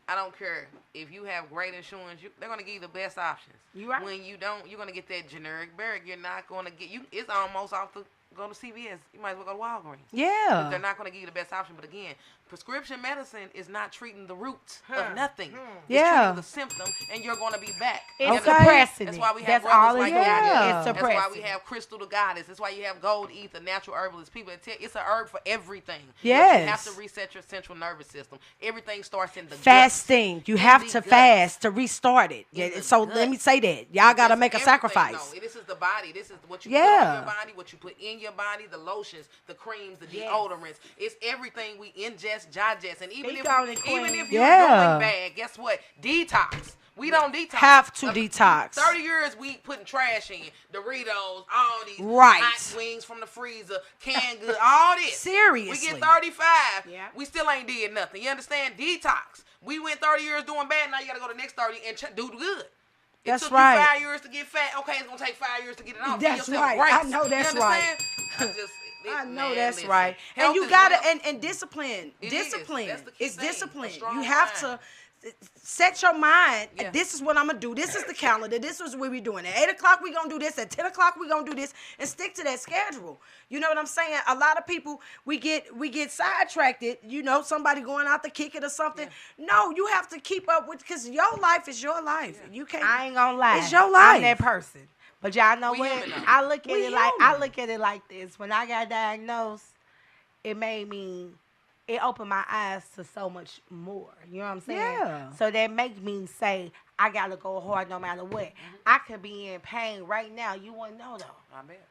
I don't care if you have great insurance, they're gonna give you the best options.
You right.
When you don't, you're gonna get that generic barrack. You're not gonna get you. It's almost off the go to CVS. You might as well go to Walgreens. But they're
Yeah.
not going to give you the best option. But again, prescription medicine is not treating the root of nothing. It's
Yeah.
treating the symptom, and you're going to be back.
It's
And
Okay.
suppressing
That's
it.
why we have
That's all
brothers
it's
like
doing.
that.
Yeah.
It's
That's why
suppressing.
we have Crystal the Goddess. That's why you have Gold Ether, natural herbalist. People that tell it's a herb for everything. But you have
Yes.
to reset your central nervous system. Everything starts in the gut.
Fasting. You
In
have
the
to
gut.
fast to restart it.
In
Yeah,
the
so
gut.
let me say that. Y'all got to
That's
make a
everything.
sacrifice.
No, this is the body. This is what you put
Yeah.
on your body, what you put in your body, the lotions, the creams, the
Yes.
deodorants. It's everything we ingest, digest, and even
Speak
if
on it,
even
queen.
if you're
Yeah.
doing bad, guess what? Detox. We don't detox.
Have to detox.
30 years we putting trash in. Doritos, all these
Right.
hot wings from the freezer, canned good, all this.
Seriously.
We get 35.
Yeah.
We still ain't did nothing. You understand? Detox. We went 30 years doing bad. Now you got to go the next 30 and do good. It
That's
took
right.
you 5 years to get fat. Okay, it's going to take 5 years to get it off. Give
That's
yourself
right.
grace.
I know that's
you
right.
understand?
I know
Man,
that's
listen.
right. And
Health
you
is
gotta
wealth.
and discipline.
It is.
Discipline.
That's the key
It's
thing. A
discipline.
strong
You have
mind.
to set your mind.
Yeah.
This is what I'm gonna do. This is the calendar. This is what we're doing. At 8 o'clock we gonna do this. At 10 o'clock we gonna do this, and stick to that schedule. You know what I'm saying? A lot of people we get sidetracked. You know, somebody going out to kick it or something. No, you have to keep up with because your life is your life. You can't.
I ain't gonna lie.
It's your life.
I'm that person. But y'all know
We
what?
human, though.
I look at
We
it like
human.
this. When I got diagnosed, it opened my eyes to so much more. You know what I'm saying?
Yeah.
So that makes me say I gotta go hard no matter what. I could be in pain right now. You wouldn't know though.
I bet.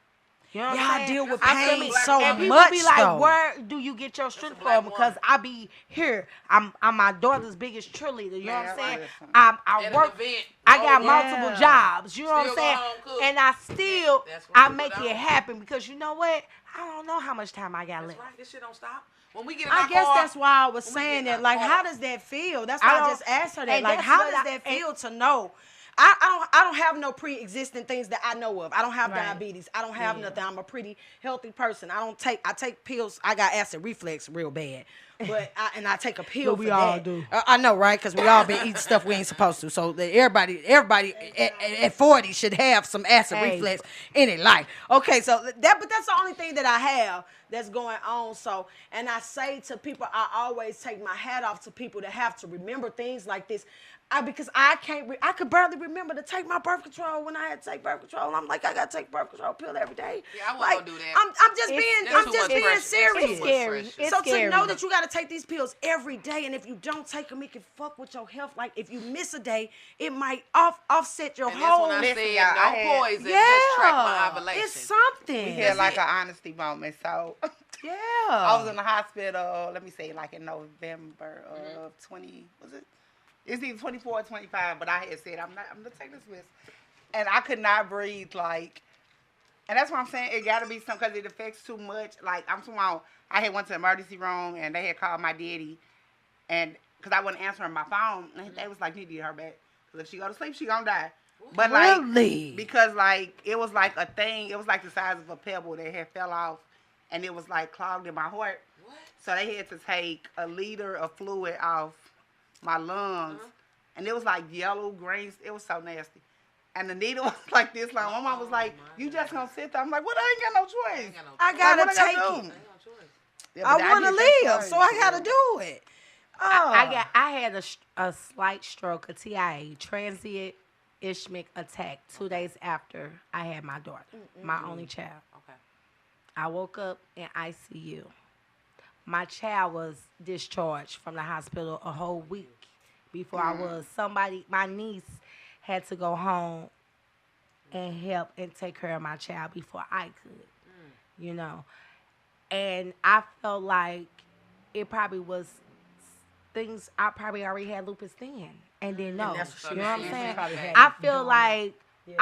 You know what
Y'all
I'm saying?
deal with
I feel
pain
me.
so
and people
much,
be like,
though.
where do you get your strength
black
from? Because
woman.
I be here. I'm my daughter's biggest cheerleader. You know what I'm
Man,
saying?
listen.
I
At an
work.
event,
I got
over.
multiple
Yeah.
jobs. You know what I'm
Still go
saying?
home, cook.
And I still,
That's what
I
you
make
put
it
out.
happen because you know what? I don't know how much time I got
That's
left.
right. This shit don't stop. When we get in
I
our
guess
car,
that's why I was
when we
saying
get in
that.
our
Like,
car-
how does that feel? That's
I
why I
don't-
just asked her that.
and
Like,
that's
how
what
does
I-
that feel to know? I don't have no pre-existing things that I know of. I don't have
Right.
diabetes. I don't have
Yeah.
nothing. I'm a pretty healthy person. I take pills. I got acid reflux real bad. But I take a pill
But we
for
all
that.
do.
I know, right? Because we all been eating stuff we ain't supposed to. So that everybody at 40 should have some acid
Hey.
reflux in their life. Okay, so but that's the only thing that I have that's going on. So, and I say to people, I always take my hat off to people that have to remember things like this. Because I can't. I could barely remember to take my birth control when I had to take birth control. I'm like, I gotta take birth control pill every day.
Yeah, I
like,
won't do that.
I'm just being serious.
It's scary. It's
so
scary.
to know that you gotta take these pills every day, and if you don't take them, it can fuck with your health. Like if you miss a day, it might offset your
And
whole.
that's when I said
Listen, y'all,
no poison. Just track my ovulation.
It's something.
We had like an honesty moment. So
Yeah.
I was in the hospital, let me say, like in November of 20, was it? It's either 24 or 25, but I had said, I'm going to take this risk. And I could not breathe, like, and that's what I'm saying. It got to be something, because it affects too much. Like, I'm talking, I had went to the emergency room, and they had called my daddy, and, because I wasn't answering my phone, and they was like, you need her back. Because if she go to sleep, she going to die. But, like,
Really?
because, like, it was like a thing, it was like the size of a pebble that had fell off, and it was, like, clogged in my heart.
What?
So they had to take a liter of fluid off my lungs, and it was like yellow, green. It was so nasty. And the needle was like this. Like, my mom was like, you just gonna sit there? I'm like, well, I ain't got no choice.
I gotta
Like,
take
what
it.
Yeah,
I
but
want to
did take
live,
courage.
so I gotta do it. Oh.
I had a slight stroke, a TIA, transient ischemic attack 2 days after I had my daughter, my only child.
Okay.
I woke up in ICU. My child was discharged from the hospital a whole week before I was. My niece had to go home and help and take care of my child before I could, you know. And I felt like it probably was things, I probably already had lupus then and didn't know.
that's what
You know what I'm
she
saying?
probably had
I
it
feel
doing
like
Yeah.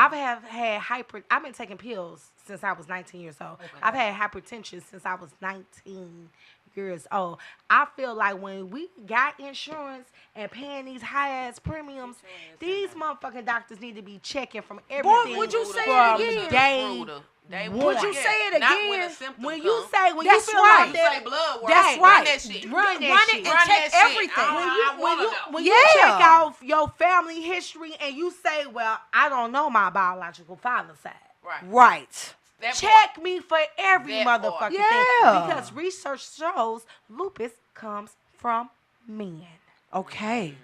I've been taking pills since I was 19 years old. I've had hypertension since I was 19 years old. I feel like when we got insurance and paying these high ass premiums, these motherfucking doctors need to be checking from everything.
would you say
from
it again?
day
Would you
one.
say it
Not when
again?
a symptom
When
come.
you say when
That's
you feel
right.
like that,
say blood work.
That's
Run
right.
that shit.
Run that
Run
shit.
it and
Run
check
that shit.
everything.
I wanna know.
When you
Yeah.
check off your family history and you say, well, I don't know my biological father's side.
Right.
Right.
That
Check me for every
That part.
motherfucking
Yeah.
thing. Because research shows lupus comes from men.
Okay.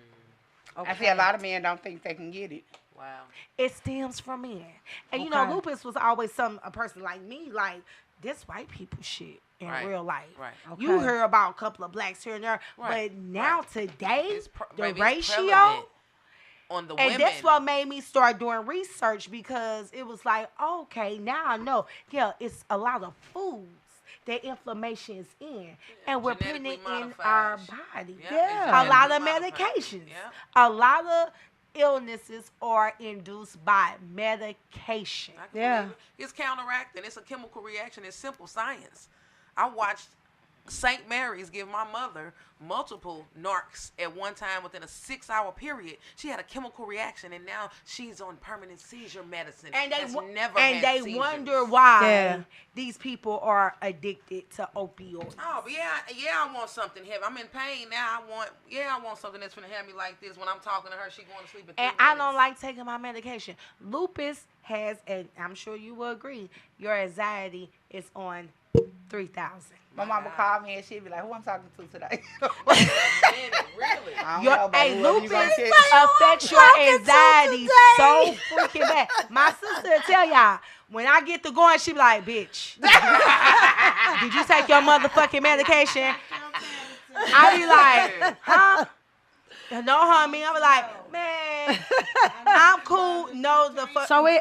I see a lot of men don't think they can get it.
Wow.
It stems from men. And you know,
Okay.
lupus was always a person like me, like this white people shit in
Right.
real life.
Right.
You
Okay.
hear about a couple of blacks here and there,
Right.
but now today,
It's
the
baby, it's
ratio.
prevalent on the
And
women.
that's what made me start doing research, because it was like, okay, now I know. Yeah, it's a lot of foods that inflammation is in, and we're putting it
genetically
in our
modified.
body.
Yeah,
Yeah.
A lot of
genetically modified.
medications.
Yeah.
A lot of illnesses are induced by medication.
I can
Yeah.
believe it. It's counteracting. It's a chemical reaction. It's simple science. I watched St. Mary's give my mother multiple narcs at one time within a 6-hour period. She had a chemical reaction, and now she's on permanent seizure medicine.
And
That's
they
never
and
had
they
seizures.
wonder why
Yeah.
these people are addicted to opioids.
Oh, but yeah, I want something heavy. I'm in pain now. I want something that's gonna have me like this. When I'm talking to her, she going to sleep in 3
And
minutes.
I don't like taking my medication. Lupus has, and I'm sure you will agree, your anxiety is on 3,000.
My mama called me and she'd be like, who I'm talking to today?
Really?
I don't
Your,
know,
hey,
baby, whoever you gonna
lupus
catch.
affects your anxiety so freaking bad. My sister will tell y'all, when I get to going, she be like, bitch, did you take your motherfucking medication? I be like, huh? No, homie. I be like, man, I'm cool. No, the fuck.
So it.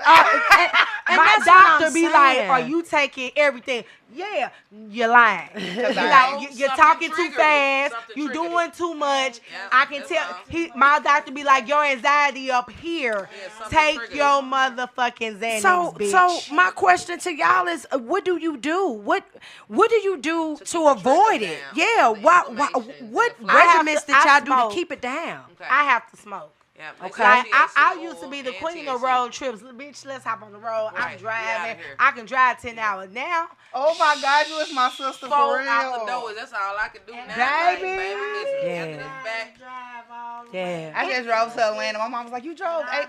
And
my
that's what
doctor
I'm
be
saying.
like, are you taking everything? Yeah, you're lying. You're
Something
talking too
triggered it.
fast.
Something
You
triggered
doing
it.
too much.
Yeah,
I can
that's
tell.
all.
My doctor be like, your anxiety up here.
Yeah, something
Take
triggered
your
it.
motherfucking Xanax, bitch.
So my question to y'all is, what do you do? What do you do
To keep
to
the
avoid
trigger
it?
down,
Yeah.
the
What
inflammation,
what
the
regimens did
I
y'all do to
smoke.
keep it down?
Okay.
I have to smoke.
Yeah,
Okay.
Like, I
THC
used to
oil
be the
and
queen of
THC.
road trips. Bitch, let's hop on the road.
Right,
I'm
we
driving.
outta here.
I can drive 10 hours. Now,
Oh my God, you was my sister for
Fold
real.
out the doors. That's all I can do now.
Baby.
Listen,
Yeah.
after this back.
Yeah.
I just drove to Atlanta. My mom was like, you drove 8.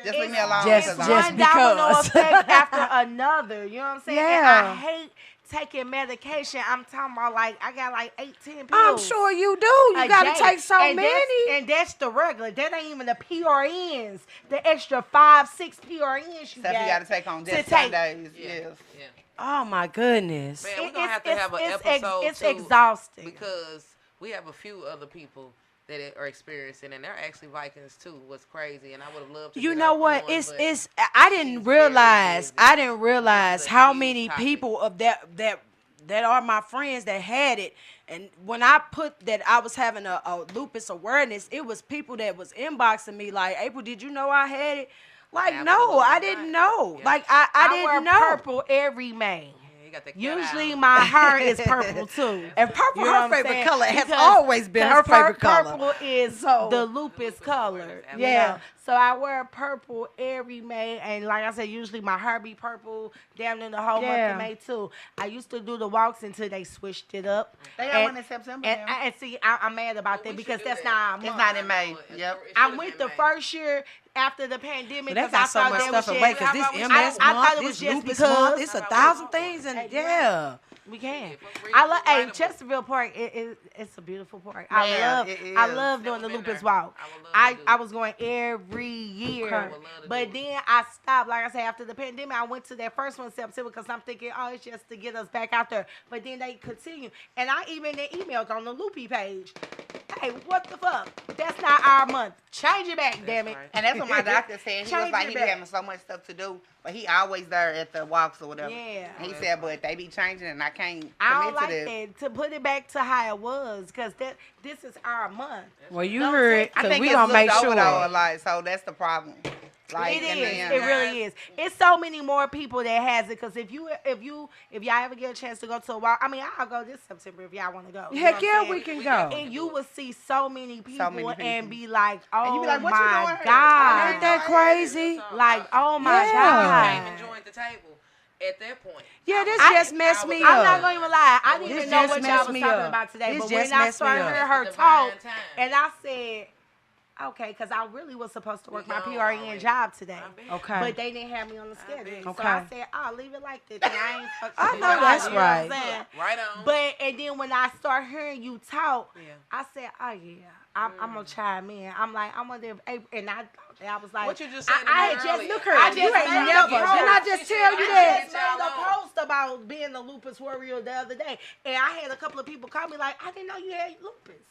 Just leave me alone.
Just-
It's
because
one
just
domino
because.
effect after another. You know what I'm saying? And
Yeah.
I hate taking medication. I'm talking about like I got like 8-10 pills.
I'm sure you do. You got to take so
and
many.
And that's the regular. That ain't even the PRNs. The extra 5-6 PRNs
Stuff you got to take on just some days. Yes.
Yeah.
Oh my goodness.
Man, we're going to have to have an episode
It's
too,
exhausting.
because we have a few other people that are experiencing, and they're actually Vikings too. What's crazy, and I would have loved to.
You
get
know
up
what?
on, but
I didn't realize.
busy.
I didn't realize
It's a
how
huge
many
topic.
people of that are my friends that had it. And when I put that I was having a lupus awareness, it was people that was inboxing me like, April, did you know I had it? Like, no,
Absolutely
I didn't
not.
know.
Yeah.
Like, I
wear
didn't know.
purple every May.
Yeah, you got that cat
Usually
eye.
my hair is purple too.
And purple,
You know
her
what I'm
favorite
saying?
color, has
Because-
always been her
because
favorite color.
Purple is
So-
the lupus color.
awareness,
Yeah.
yeah.
So I wear purple every May, and like I said, usually my hair be purple damn near the whole month
Yeah.
of May too. I used to do the walks until they switched it up.
They got one in September
And,
now.
and see, I'm mad about
We
that
should
because
do
that's
that.
not our
It's
month.
not in May.
It
Yep.
should've
I
been
went the
May.
first year after the pandemic
They
because
got
I
so
thought
much
that
stuff
was
away
just,
because this
How about
MS
we-
I thought
month,
it was
this
just
lupus
because-
month, it's
How
a
about we
thousand
talk
things,
about
and
it?
yeah.
we can.
Yeah,
I love. Hey,
incredible.
Chesterfield Park. It's a beautiful park.
Man,
I
it
love
is.
doing the
Never been
Lupus
there.
Walk.
I would love
I
to do
I
it.
was going every year,
I would love to
but
do it.
then I stopped. Like I said, after the pandemic, I went to that first one in September because I'm thinking, oh, it's just to get us back out there. But then they continue, and I even emailed on the Loopy page. Hey, what the fuck? That's not our month. Change it back, damn it.
right.
And that's what my doctor said. He was
Change
like,
it
he be
back.
having so much stuff to do, but he always there at the walks or whatever.
Yeah.
And he said, but they be changing, and I can't
I don't
commit
like
to this.
that. To put it back to how it was, because this is our month.
Well, you
Don't
heard,
take- I
I
because
think
we
it's
gonna make
looked over
sure.
though, like, so that's the problem. Like,
It
and
is.
then-
It really is. It's so many more people that has it. Because if y'all ever get a chance to go to a walk, I mean, I'll go this September if y'all want to go. You know
Heck
what
yeah,
I'm
we
saying?
can go.
And you will see so many people, and
people.
be like, oh
And you be like, what you
my
doing here?
God.
Ain't that crazy?
Like, oh my
Yeah.
God.
Came and joined the table at that point.
Yeah, this
I-
just messed me
I'm not
up.
going to even lie. I didn't
This
even know
just
what y'all
messed
was
me
talking
up.
about today.
This
But
just
when I
messed me
started
up.
hearing her
It's
talk,
divine time.
and I said, okay, because I really was supposed to work my
gone
PRN
already.
job today.
I bet.
Okay.
But they didn't have me on the schedule.
bet.
So
Okay.
I said, I'll leave it like that. And I ain't fucking
I
with
know
nobody,
that's
you know what I'm
right.
saying?
Right on.
But, and then when I start hearing you talk,
Yeah.
I said, oh yeah, I'm going to chime in. I'm like, I wonder if April, and I was like,
What you just said to me
I had just,
earlier.
look
I
her, I
just
just
made
made
a
a
post.
post.
Didn't I just
She
tell
said,
you
I
that?
just
y'all
made a
on.
post about being a lupus warrior the other day, and I had a couple of people call me like, I didn't know you had lupus.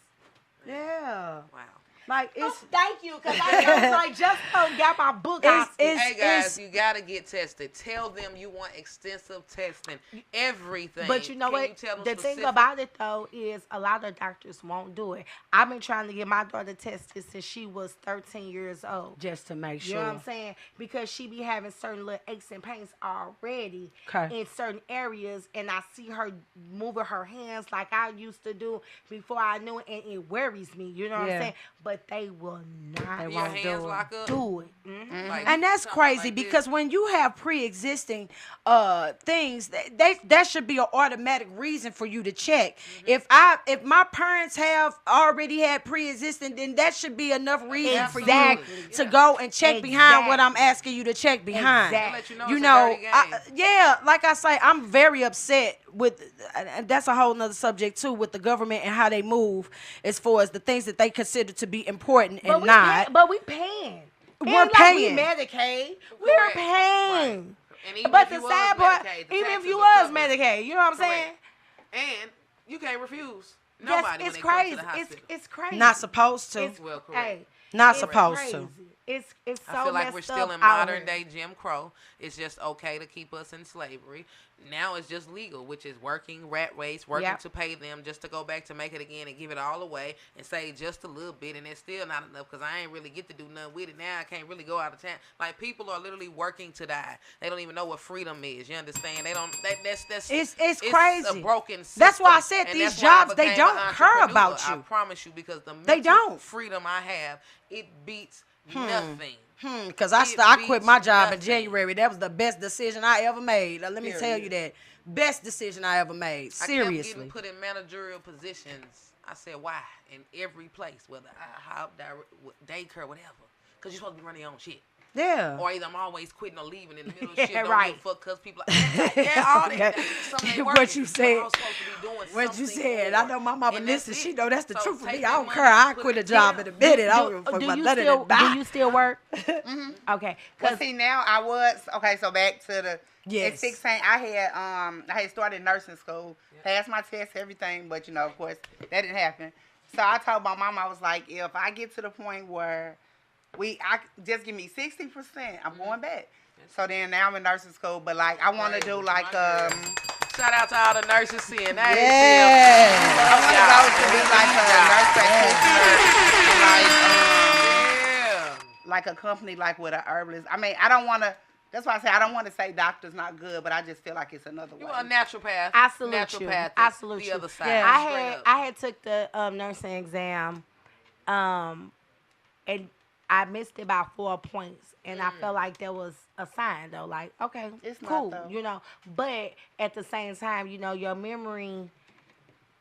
Yeah.
Wow.
Like,
Oh,
it's,
thank you, because I was like, just got my book out.
it's,
Hey guys,
it's,
you gotta get tested. Tell them you want extensive testing. Everything.
But you know
Can
what?
You tell them
The thing
specific?
about it though is a lot of doctors won't do it. I've been trying to get my daughter tested since she was 13 years old.
just to make
You
sure.
know what I'm saying? Because she be having certain little aches and pains already
Okay.
in certain areas, and I see her moving her hands like I used to do before I knew it, and it worries me. You know what
Yeah.
I'm saying? But they will not
They
Your
won't
hands
do it.
lock up.
do it. Mhm.
Like,
And that's
something
crazy
like this.
because when you have pre-existing things, that should be an automatic reason for you to check.
Mm-hmm.
If my parents have already had pre-existing, then that should be enough reason for you
Exactly.
to go and check behind what I'm
Exactly.
asking you to check behind.
Exactly.
Let you know
You
it's a
know,
dirty game.
yeah, like I say, I'm very upset with, and that's a whole nother subject too, with the government and how they move as far as the things that they consider to be important and not.
But we paying.
We're
Ain't
paying.
Like we Medicaid. We're
Correct.
paying.
And even
But
if
the
you was
sad part,
Medicaid, the
even if
taxes
you
will
was
cover it.
Medicaid, you know what I'm saying?
Correct. And you can't refuse
Yes,
nobody
it's
when they
crazy.
come to the hospital.
It's crazy.
Not supposed to.
It's,
Well, correct.
hey,
Not
it's
supposed
crazy.
to.
It's so
I feel like
messed
we're still
up
in
out
modern
here.
day Jim Crow. It's just okay to keep us in slavery. Now it's just legal, which is working rat race, working
Yep.
to pay them just to go back to make it again and give it all away and save just a little bit. And it's still not enough because I ain't really get to do nothing with it now. I can't really go out of town. Like, people are literally working to die. They don't even know what freedom is. You understand? They don't. That's
It's
a
crazy.
broken system.
That's why I said
And
these
that's why I
jobs, they
became
don't
an
care
entrepreneur.
about you.
I promise you, because the
They
mental
don't.
freedom I have, it beats nothing.
Because
It
I quit
beats
my job in
nothing.
January. That was the best decision I ever made. Let me tell you that. Best decision I ever made.
I kept
Seriously.
getting put in managerial positions. I said, why? In every place, whether I daycare, whatever. Because you're supposed to be running your own shit.
Yeah.
Or either I'm always quitting or leaving in the middle of shit.
Yeah,
Don't
right.
give a fuck because people all that. Something ain't working.
What you said.
I was supposed to be doing
What you
something
said.
more.
I know my mama
And
listen.
that's
She
it.
know that's the
So
truth for
take
me.
that
I don't
money
care. I
and put
quit a
it
job
down.
in a minute. I don't give a fuck about none of that. Bye.
Do you still work? Okay.
Well,
'Cause
see, now I was okay. So back to the
Yes.
at 16, I had started nursing school, passed my test, everything, but of course, that didn't happen. So I told my mom, I was like, if I get to the point where I just give me 60%, I'm going back. So then now I'm in nursing school, but like I want to do like
Shout out to all the nurses seeing that.
I want to go to be like a nurse practitioner, like a company like with an herbalist. I mean, I don't want to. That's why I say I don't want to say doctor's not good, but I just feel like it's another way.
You a naturopath.
I salute you.
Naturopath
I
is
salute
the
you.
other side.
Yeah.
I had took the nursing exam, and I missed it by 4 points, and I felt like there was a sign though, like okay,
It's not,
cool,
though.
But at the same time, your memory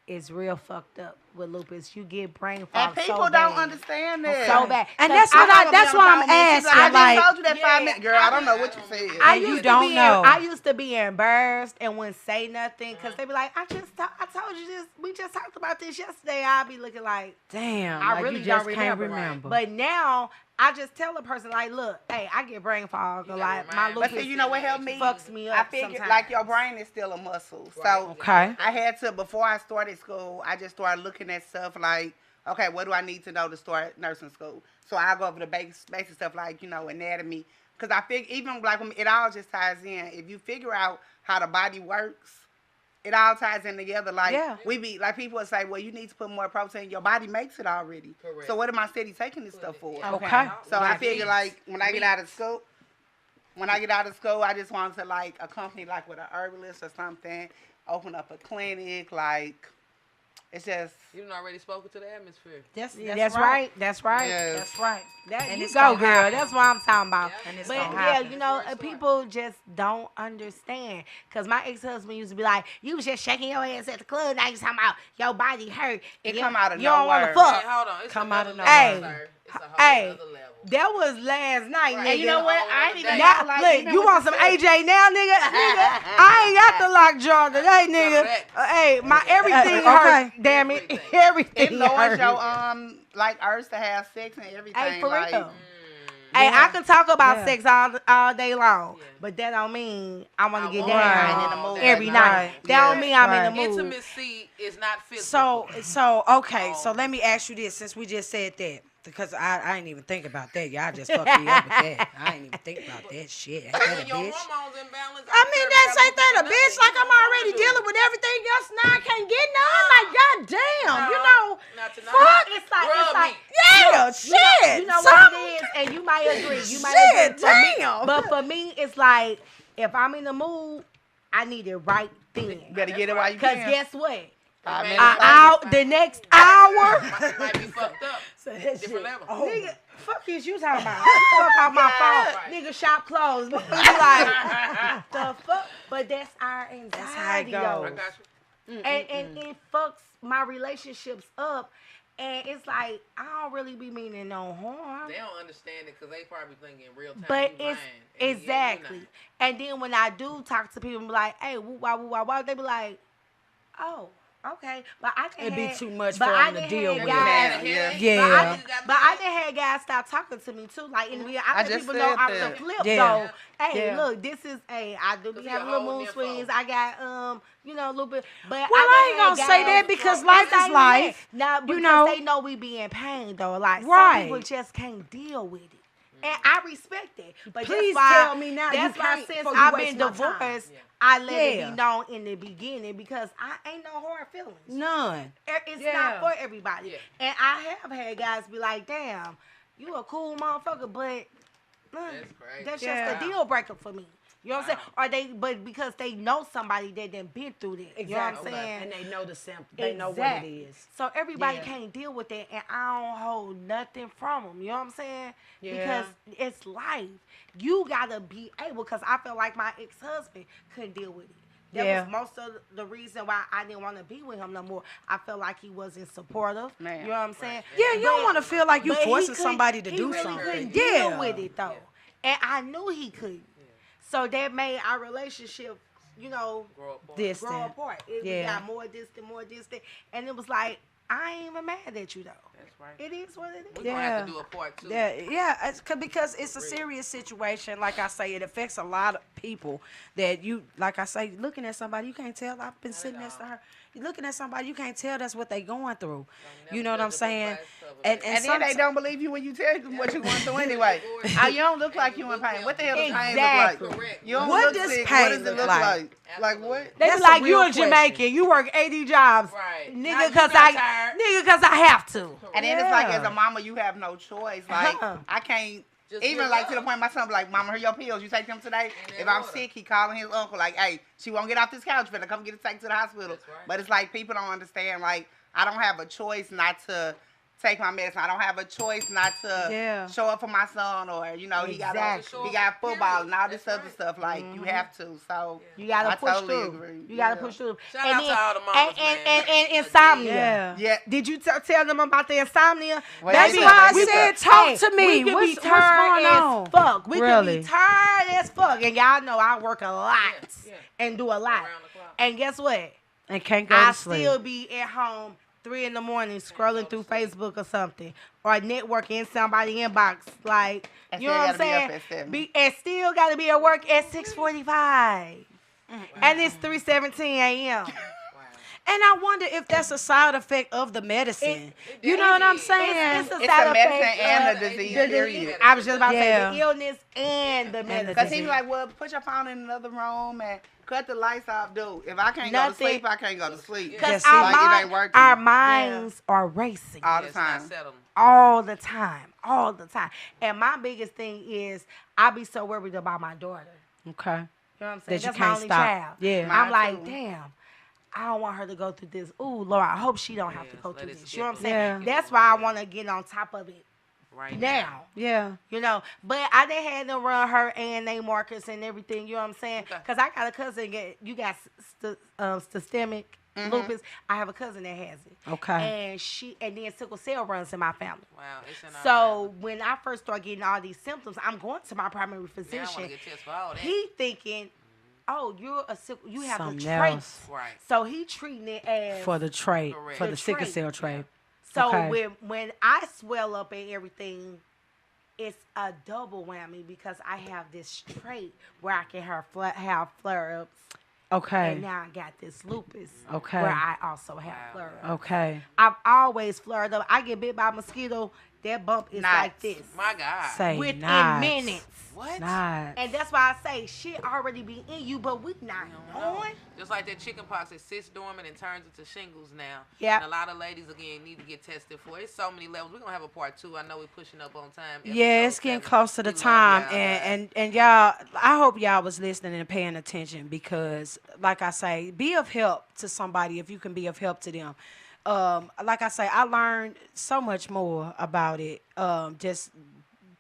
is real fucked up with lupus. You get brain fog.
And people
so
don't
bad.
understand that.
So bad.
And
'Cause
that's what
I'm
that's why I'm asking.
I
Like,
just told you that
Yeah.
5 minutes, girl. I don't know what you said.
I
And you
used
don't
to be
know.
I used to be embarrassed and wouldn't say nothing because they be like, I told you this. We just talked about this yesterday. I'll be looking like,
damn,
I
like
really
you just
don't
can't
remember.
remember.
But now I just tell a person like, look, hey, I get brain fog. Or
gotta
like my
remind
lupus.
But see, you know what helped me?
fucks me
I
up
figured
sometimes.
like your brain is still a muscle. So
Okay.
I had to, before I started school, I just started looking at stuff like, okay, what do I need to know to start nursing school? So I go over the basic stuff like, anatomy. Because I figure, even like when it all just ties in. If you figure out how the body works, it all ties in together. Like, people would say, well, you need to put more protein. Your body makes it already.
Correct.
So what am I steady taking this stuff for?
Okay.
So I figure like when I get out of school, I just want to like a company like with an herbalist or something, open up a clinic. Like it's just
You done already spoken to the atmosphere.
That's right. That's right.
Yes.
That's right.
And
You
it's
go,
gonna
girl.
happen.
That's what I'm talking about.
Yeah.
And it's
But
gonna
yeah,
happen.
people just don't understand. Cause my ex-husband used to be like, "You was just shaking your ass at the club. Now you talking about your body hurt.
It
You-
come out of
You don't want to
nowhere.
fuck."
Man, hold on. It's
Come
another
out of
level,
nowhere.
sir. It's a whole
Hey.
other level.
That was last night,
Right.
nigga.
And you know what? I ain't even
Now,
got,
like,
look,
even
you
with
want
the
some AJ now, nigga? I ain't got the lockjaw today, nigga. Hey, my everything hurt. Damn it,
Everything.
everything
it lowers
hurt.
your like urge to have sex and everything.
Hey, for
like,
real. Hey,
Yeah.
I can talk about
Yeah.
sex all day long,
Yeah.
but that don't mean I want
I
to get
want
down
it
in the mood
every
that
night.
night.
That don't mean I'm in
Right.
the mood.
Intimacy is not physical.
So okay. So let me ask you this, since we just said that, because I ain't even think about that. Y'all just fucked me up with that. I ain't even think about that shit. Ain't that
When
a
your
bitch?
hormones imbalanced,
I mean, that's ain't that a bitch? Like I'm already dealing with everything else. Now I can't get none. Like goddamn,
Not tonight.
fuck.
It's like,
Rub
it's like,
me.
Yeah, shit.
you know
Something.
what it is, and you might agree. You might
Shit,
agree. For me-
damn.
but for me, it's like if I'm in the mood, I need it right then.
you better get it while you
Cause
can.
guess what?
5
Man,
minutes later.
Out the next hour.
might be fucked up. Different level.
Nigga, fuck is you talking about? Fuck off my phone.
Right.
Nigga, shop closed. Nigga, like, the fuck? But that's our anxiety,
That's how it
I
goes.
got you.
And it fucks my relationships up. And it's like, I don't really be meaning no harm.
They don't understand it because they probably think in real time.
But
you
it's
lying. And
exactly.
you're not.
And then when I do talk to people and be like, hey, woo wah, they be like, oh, okay. But I can
It'd be too much
but
for
I
them to
done
deal
had
with.
guys-
Yeah.
Yeah.
But I done had guys stop talking to me too. Like in real, I
I
let
just
people know
said
I'm
that.
the flip
Yeah.
though. Hey,
Yeah.
look, this is I do be
Cause
having
he a
little
whole
mood
nympho.
swings. I got little bit. But
Well, I ain't gonna say that because life
It's not
is
even
life.
that. Now, because
You know.
they know we be in pain though. Like
Right.
some people just can't deal with it. And I respect it. But
Please
that's why,
tell me now you
That's why
can't
since
before you
I've
waste
been
my time.
divorced,
Yeah.
I let it
Yeah.
be known in the beginning because I ain't no hard feelings.
None.
It's
Yeah.
not for everybody.
Yeah.
And I have had guys be like, damn, you a cool motherfucker, but
That's crazy.
that's
Yeah.
just a deal breaker for me. You know what I'm saying? But because they know somebody that done been through that. You know what I'm
Exactly.
saying?
And they know the symptoms. They know what it
Exactly.
is.
So everybody
Yeah.
can't deal with that, and I don't hold nothing from them. You know what I'm saying?
Yeah.
Because it's life. You gotta be able. Because I feel like my ex-husband couldn't deal with it. That
Yeah.
was most of the reason why I didn't want to be with him no more. I felt like he wasn't supportive.
Man.
You know what I'm saying?
Yeah, you don't want to feel like you
But he
forcing
couldn't-
somebody to
he
do
really
something.
couldn't
Yeah.
deal with it though. And I knew he couldn't. So that made our relationship, you know,
Grow apart.
Distant.
grow apart. We got more distant. And it was like, I ain't even mad at you, though.
That's right.
It is what it is.
We're gonna have to do a part 2.
Yeah, because it's a serious situation. Like I say, it affects a lot of people. That you, like I say, looking at somebody, you can't tell. I've been sitting next to her. You're looking at somebody, you can't tell that's what they going through. You know what I'm saying? And
then they don't believe you when you tell them what you're going through anyway. You don't look like you in pain. What the hell does pain look like? You don't
What
look
does
sick.
pain
What does it
look
look
like?
like? Like what?
They
That's
be
a
like,
real
you a
question.
Jamaican, you work 80 jobs.
Right.
Nigga,
Now you
cause
got tired.
I have to.
And then it's like, as a mama, you have no choice. Like, I can't,
Just
even
give
like
up.
to the point my son be like, Mama, here your pills. You take them today?
In
If
that
I'm
order.
sick, he calling his uncle like, hey, she won't get off this couch. Better come get it taken to the hospital.
That's right.
But it's like, people don't understand. Like, I don't have a choice not to take my medicine. I don't have a choice not to show up for my son, or he got football and all this other stuff. Like you have to. So
You gotta
I
push
totally
through.
agree.
You gotta push through.
Shout out to all the mamas,
and insomnia.
Yeah.
Did you tell them about the insomnia?
Well,
That's
they
why I
do.
said, talk to me.
We could
What's
be
what's
tired
going
as
on?
fuck. We could
Really?
be tired as fuck. And y'all know I work a lot
Yeah.
and do a lot.
Around the clock.
And guess what?
And can't go
I
to sleep.
still be at home 3 in the morning scrolling through Facebook or something, or networking in somebody's inbox. Like,
And
you know
still
what I'm
gotta be up
saying?
at 7.
And still got to be at work at 6:45. And it's 3:17 a.m.
And I wonder if that's a side effect of the medicine.
It
You know what I'm
is.
saying?
It's a
It's
side
the
effect
medicine and
of
the disease,
the
period.
I was just about to
Yeah.
say the illness and the medicine.
Because he be like, well, put your phone in another room and cut the lights off, dude. If I can't go to
Nothing.
sleep, I can't go to sleep.
Because
That's it.
Like, it ain't working.
our minds are racing
All the
It's not
time.
settled.
all the time. And my biggest thing is I be so worried about my daughter.
Okay.
You know what I'm saying?
That you
That's
can't
my only
stop.
child.
Yeah.
I'm
Mine
like,
too.
damn, I don't want her to go through this. Ooh, Lord, I hope she don't have to
Yes,
go
let
through
it
this. You know what I'm
skip
saying?
it.
Yeah.
That's why I want to get on top of it
Right
now.
Yeah.
You know, but I done had to run her ANA markers and everything. You know what I'm saying?
Okay.
Because I got a cousin. You got systemic
Mm-hmm.
lupus. I have a cousin that has it.
Okay.
And then sickle cell runs in my family.
Wow. It's in our
So when I first started getting all these symptoms, I'm going to my primary
family. Now I
physician.
want to get tested for all that.
He thinking, oh, you have
Something
the traits.
else.
Right.
So he treating it as
For the trait,
Correct.
for
The
the sickle
trait.
cell trait.
So
Okay.
when I swell up and everything, it's a double whammy because I have this trait where I can have flare-ups,
Okay.
and now I got this lupus
Okay.
where I also have
Wow.
flare-ups.
Okay.
I've always flared up. I get bit by a mosquito, that bump is like
Knots.
this
My God.
Say
within
knots.
minutes.
What?
Knots.
And that's why I say shit already be in you, but we not knowing.
Just like that chicken pox, it sits dormant and turns into shingles now.
Yep.
And a lot of ladies, again, need to get tested for it. It's so many levels. We're going to have a part 2. I know we're pushing up on time.
Yeah, it's
Episode
getting
7.
close to the
We love
time,
y'all,
and y'all. I hope y'all was listening and paying attention because, like I say, be of help to somebody if you can be of help to them. Like I say, I learned so much more about it just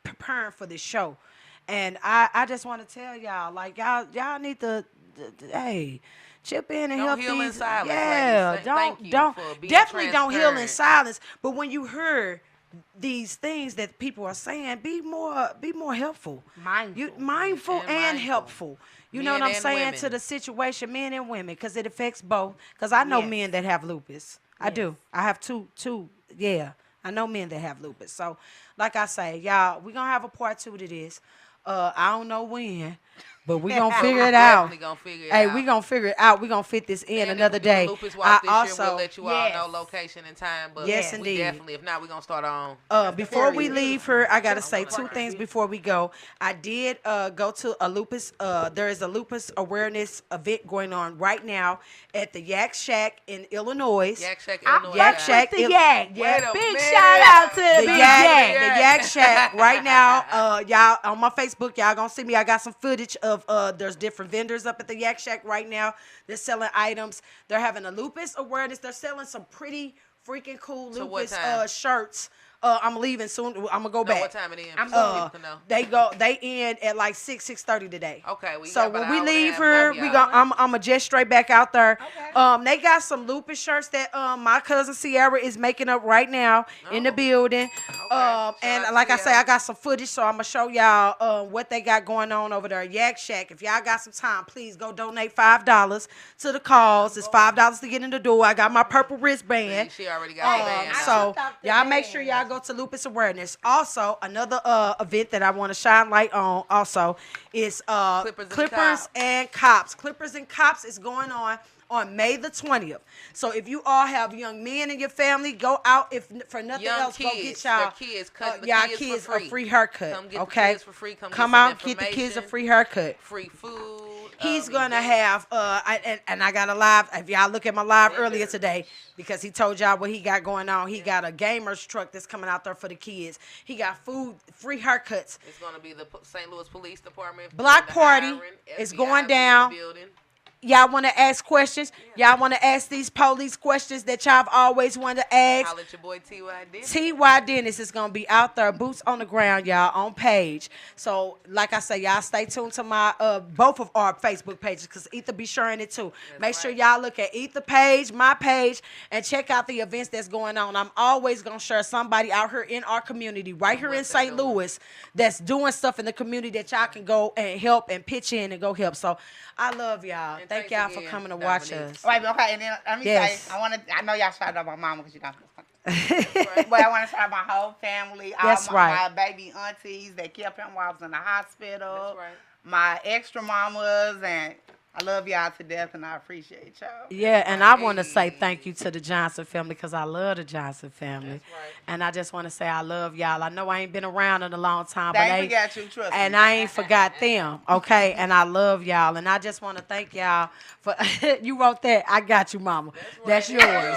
preparing for this show, and I just want to tell y'all, like y'all need to, hey. Chip in and
Don't
help
heal in
these.
silence,
Yeah,
ladies. Thank you
don't
for being
definitely don't heal in
transparent.
silence. But when you hear these things that people are saying, be more helpful.
Mindful.
Mindful
And
and
mindful.
helpful. You know
Men
what I'm
and
saying
women.
to the situation, men and women, because it affects both. Because I know
Yes.
men that have lupus. I
Yes.
do. I have two. Yeah, I know men that have lupus. So, like I say, y'all, we're gonna have a part 2 to this. I don't know when, but we're gonna figure it out.
Definitely gonna figure it
Hey,
out.
we're gonna figure it out. We're gonna fit this in
And if
another
we do a
day.
Lupus walk
I
this year,
also
we'll let you all
Yes.
know location and time. But
Yes,
we
indeed.
definitely, if not, we're gonna start on.
Before we
period.
leave here, I gotta say
wanna
two
try
things
it.
before we go. I did go to a lupus. There is a lupus awareness event going on right now at the Yak Shack in Illinois.
Yak Shack,
I
Illinois.
Yak
guys.
Shack,
the
Il-
yak.
Wait a
Big
minute.
shout out to
The
Big
Yak,
Yak.
the Yak Shack right now. Y'all on my Facebook, y'all gonna see me. I got some footage of there's different vendors up at the Yak Shack right now. They're selling items. They're having a lupus awareness. They're selling some pretty freaking cool
So what
lupus
time?
shirts. I'm leaving soon. I'm gonna go back.
What time it is?
I'm
So people can know.
They end at like 6:30 today.
Okay.
So when we leave here, I'm gonna jet straight back out there.
Okay.
They got some Lupus shirts that my cousin Sierra is making up right now in the building.
Shout
And
out
like I
to
say, I got some footage, so I'm gonna show y'all what they got going on over there. Yak Shack. If y'all got some time, please go donate $5 to the cause. It's $5 to get in the door. I got my purple wristband.
She already got the band.
So y'all make sure y'all go to Lupus Awareness. Also, another event that I want to shine light on also is Clippers and Cops. Clippers and Cops is going on May the 20th. So if you all have young men in your family, go out. If for nothing else, go get y'all
kids
kids a free haircut.
Come get
okay,
the kids for free.
Come out, get the kids a free haircut.
Free food.
He's gonna have and I got a live. If y'all look at my live earlier today, because he told y'all what he got going on. He got a gamer's truck that's coming out there for the kids. He got food, free haircuts.
It's gonna be the St. Louis Police Department
block party is going down. Y'all want to ask questions? Y'all want to ask these police questions that y'all have always wanted to ask?
Holla at your boy T.Y. Dennis.
T.Y. Dennis is going to be out there, boots on the ground, y'all, on page. So, like I say, y'all stay tuned to my both of our Facebook pages, because Ether be sharing it too. Make sure y'all look at Ether page, my page, and check out the events that's going on. I'm always going to share somebody out here in our community, right here in St. Louis, that's doing stuff in the community that y'all can go and help and pitch in and go help. So, I love y'all.
And
Thank y'all for coming to watch us.
Wait, okay, and then let me say, I know y'all shouted out my mama because you don't. But I want to shout out my whole family, all my baby aunties that kept him while I was in the hospital.
That's right.
My extra mamas, and I love y'all to death, and I appreciate y'all.
Yeah, and I want to say thank you to the Johnson family, because I love the Johnson family.
That's right.
And I just want to say I love y'all. I know I ain't been around in a long time,
They
but
ain't forgot you, trust
and
me.
I ain't forgot them, okay? And I love y'all. And I just want to thank y'all for, you wrote that, I got you, mama. That's yours.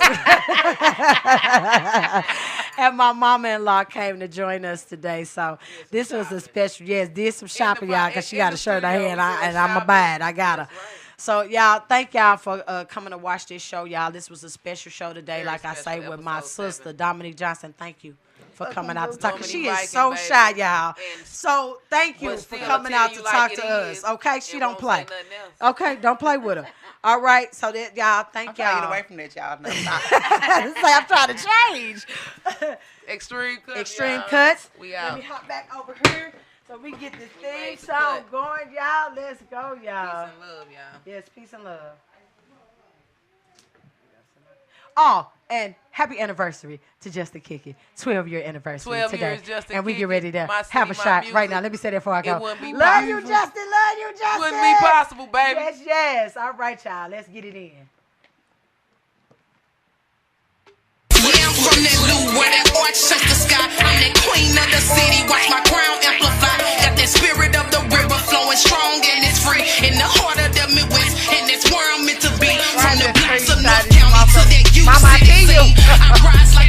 And my mama-in-law came to join us today. So this was a special, did some shopping, y'all, because she got a shirt I had, and I'm going to buy it. I got her. So, y'all, thank y'all for coming to watch this show, y'all. This was a special show today, like I say, with my sister, Dominique Johnson. Thank you for coming out to talk. She is so shy, y'all. So, thank you for coming out to talk to us. Okay? She don't play. Okay? Don't play with her. All right? So, that y'all, thank y'all.
Get away from that, y'all. No,
say I'm trying to change.
Extreme Cuts.
Extreme Cuts.
We out.
Let me hop back over here. So we get this theme song going, y'all. Let's go, y'all.
Peace and love, y'all.
Yes, peace and love. Oh, and happy anniversary to Just a Kick It. 12-year anniversary
12
today.
years Just a
and we
Kick
get ready
It.
to
My city,
have a
my
shot
music.
right now. Let me say that before I go.
It wouldn't be
Love you,
possible.
Justin. Love you, Justin.
Wouldn't be possible, baby.
Yes, yes. All right, y'all. Let's get it in.
Yeah, I'm from that Lou where that arch touch the sky. I'm that queen of the city, watch my crown amplify. Got that spirit of the river flowing strong and it's free. In the heart of the Midwest, and that's where I'm meant to be. From the blocks of North County to that UCC, I rise like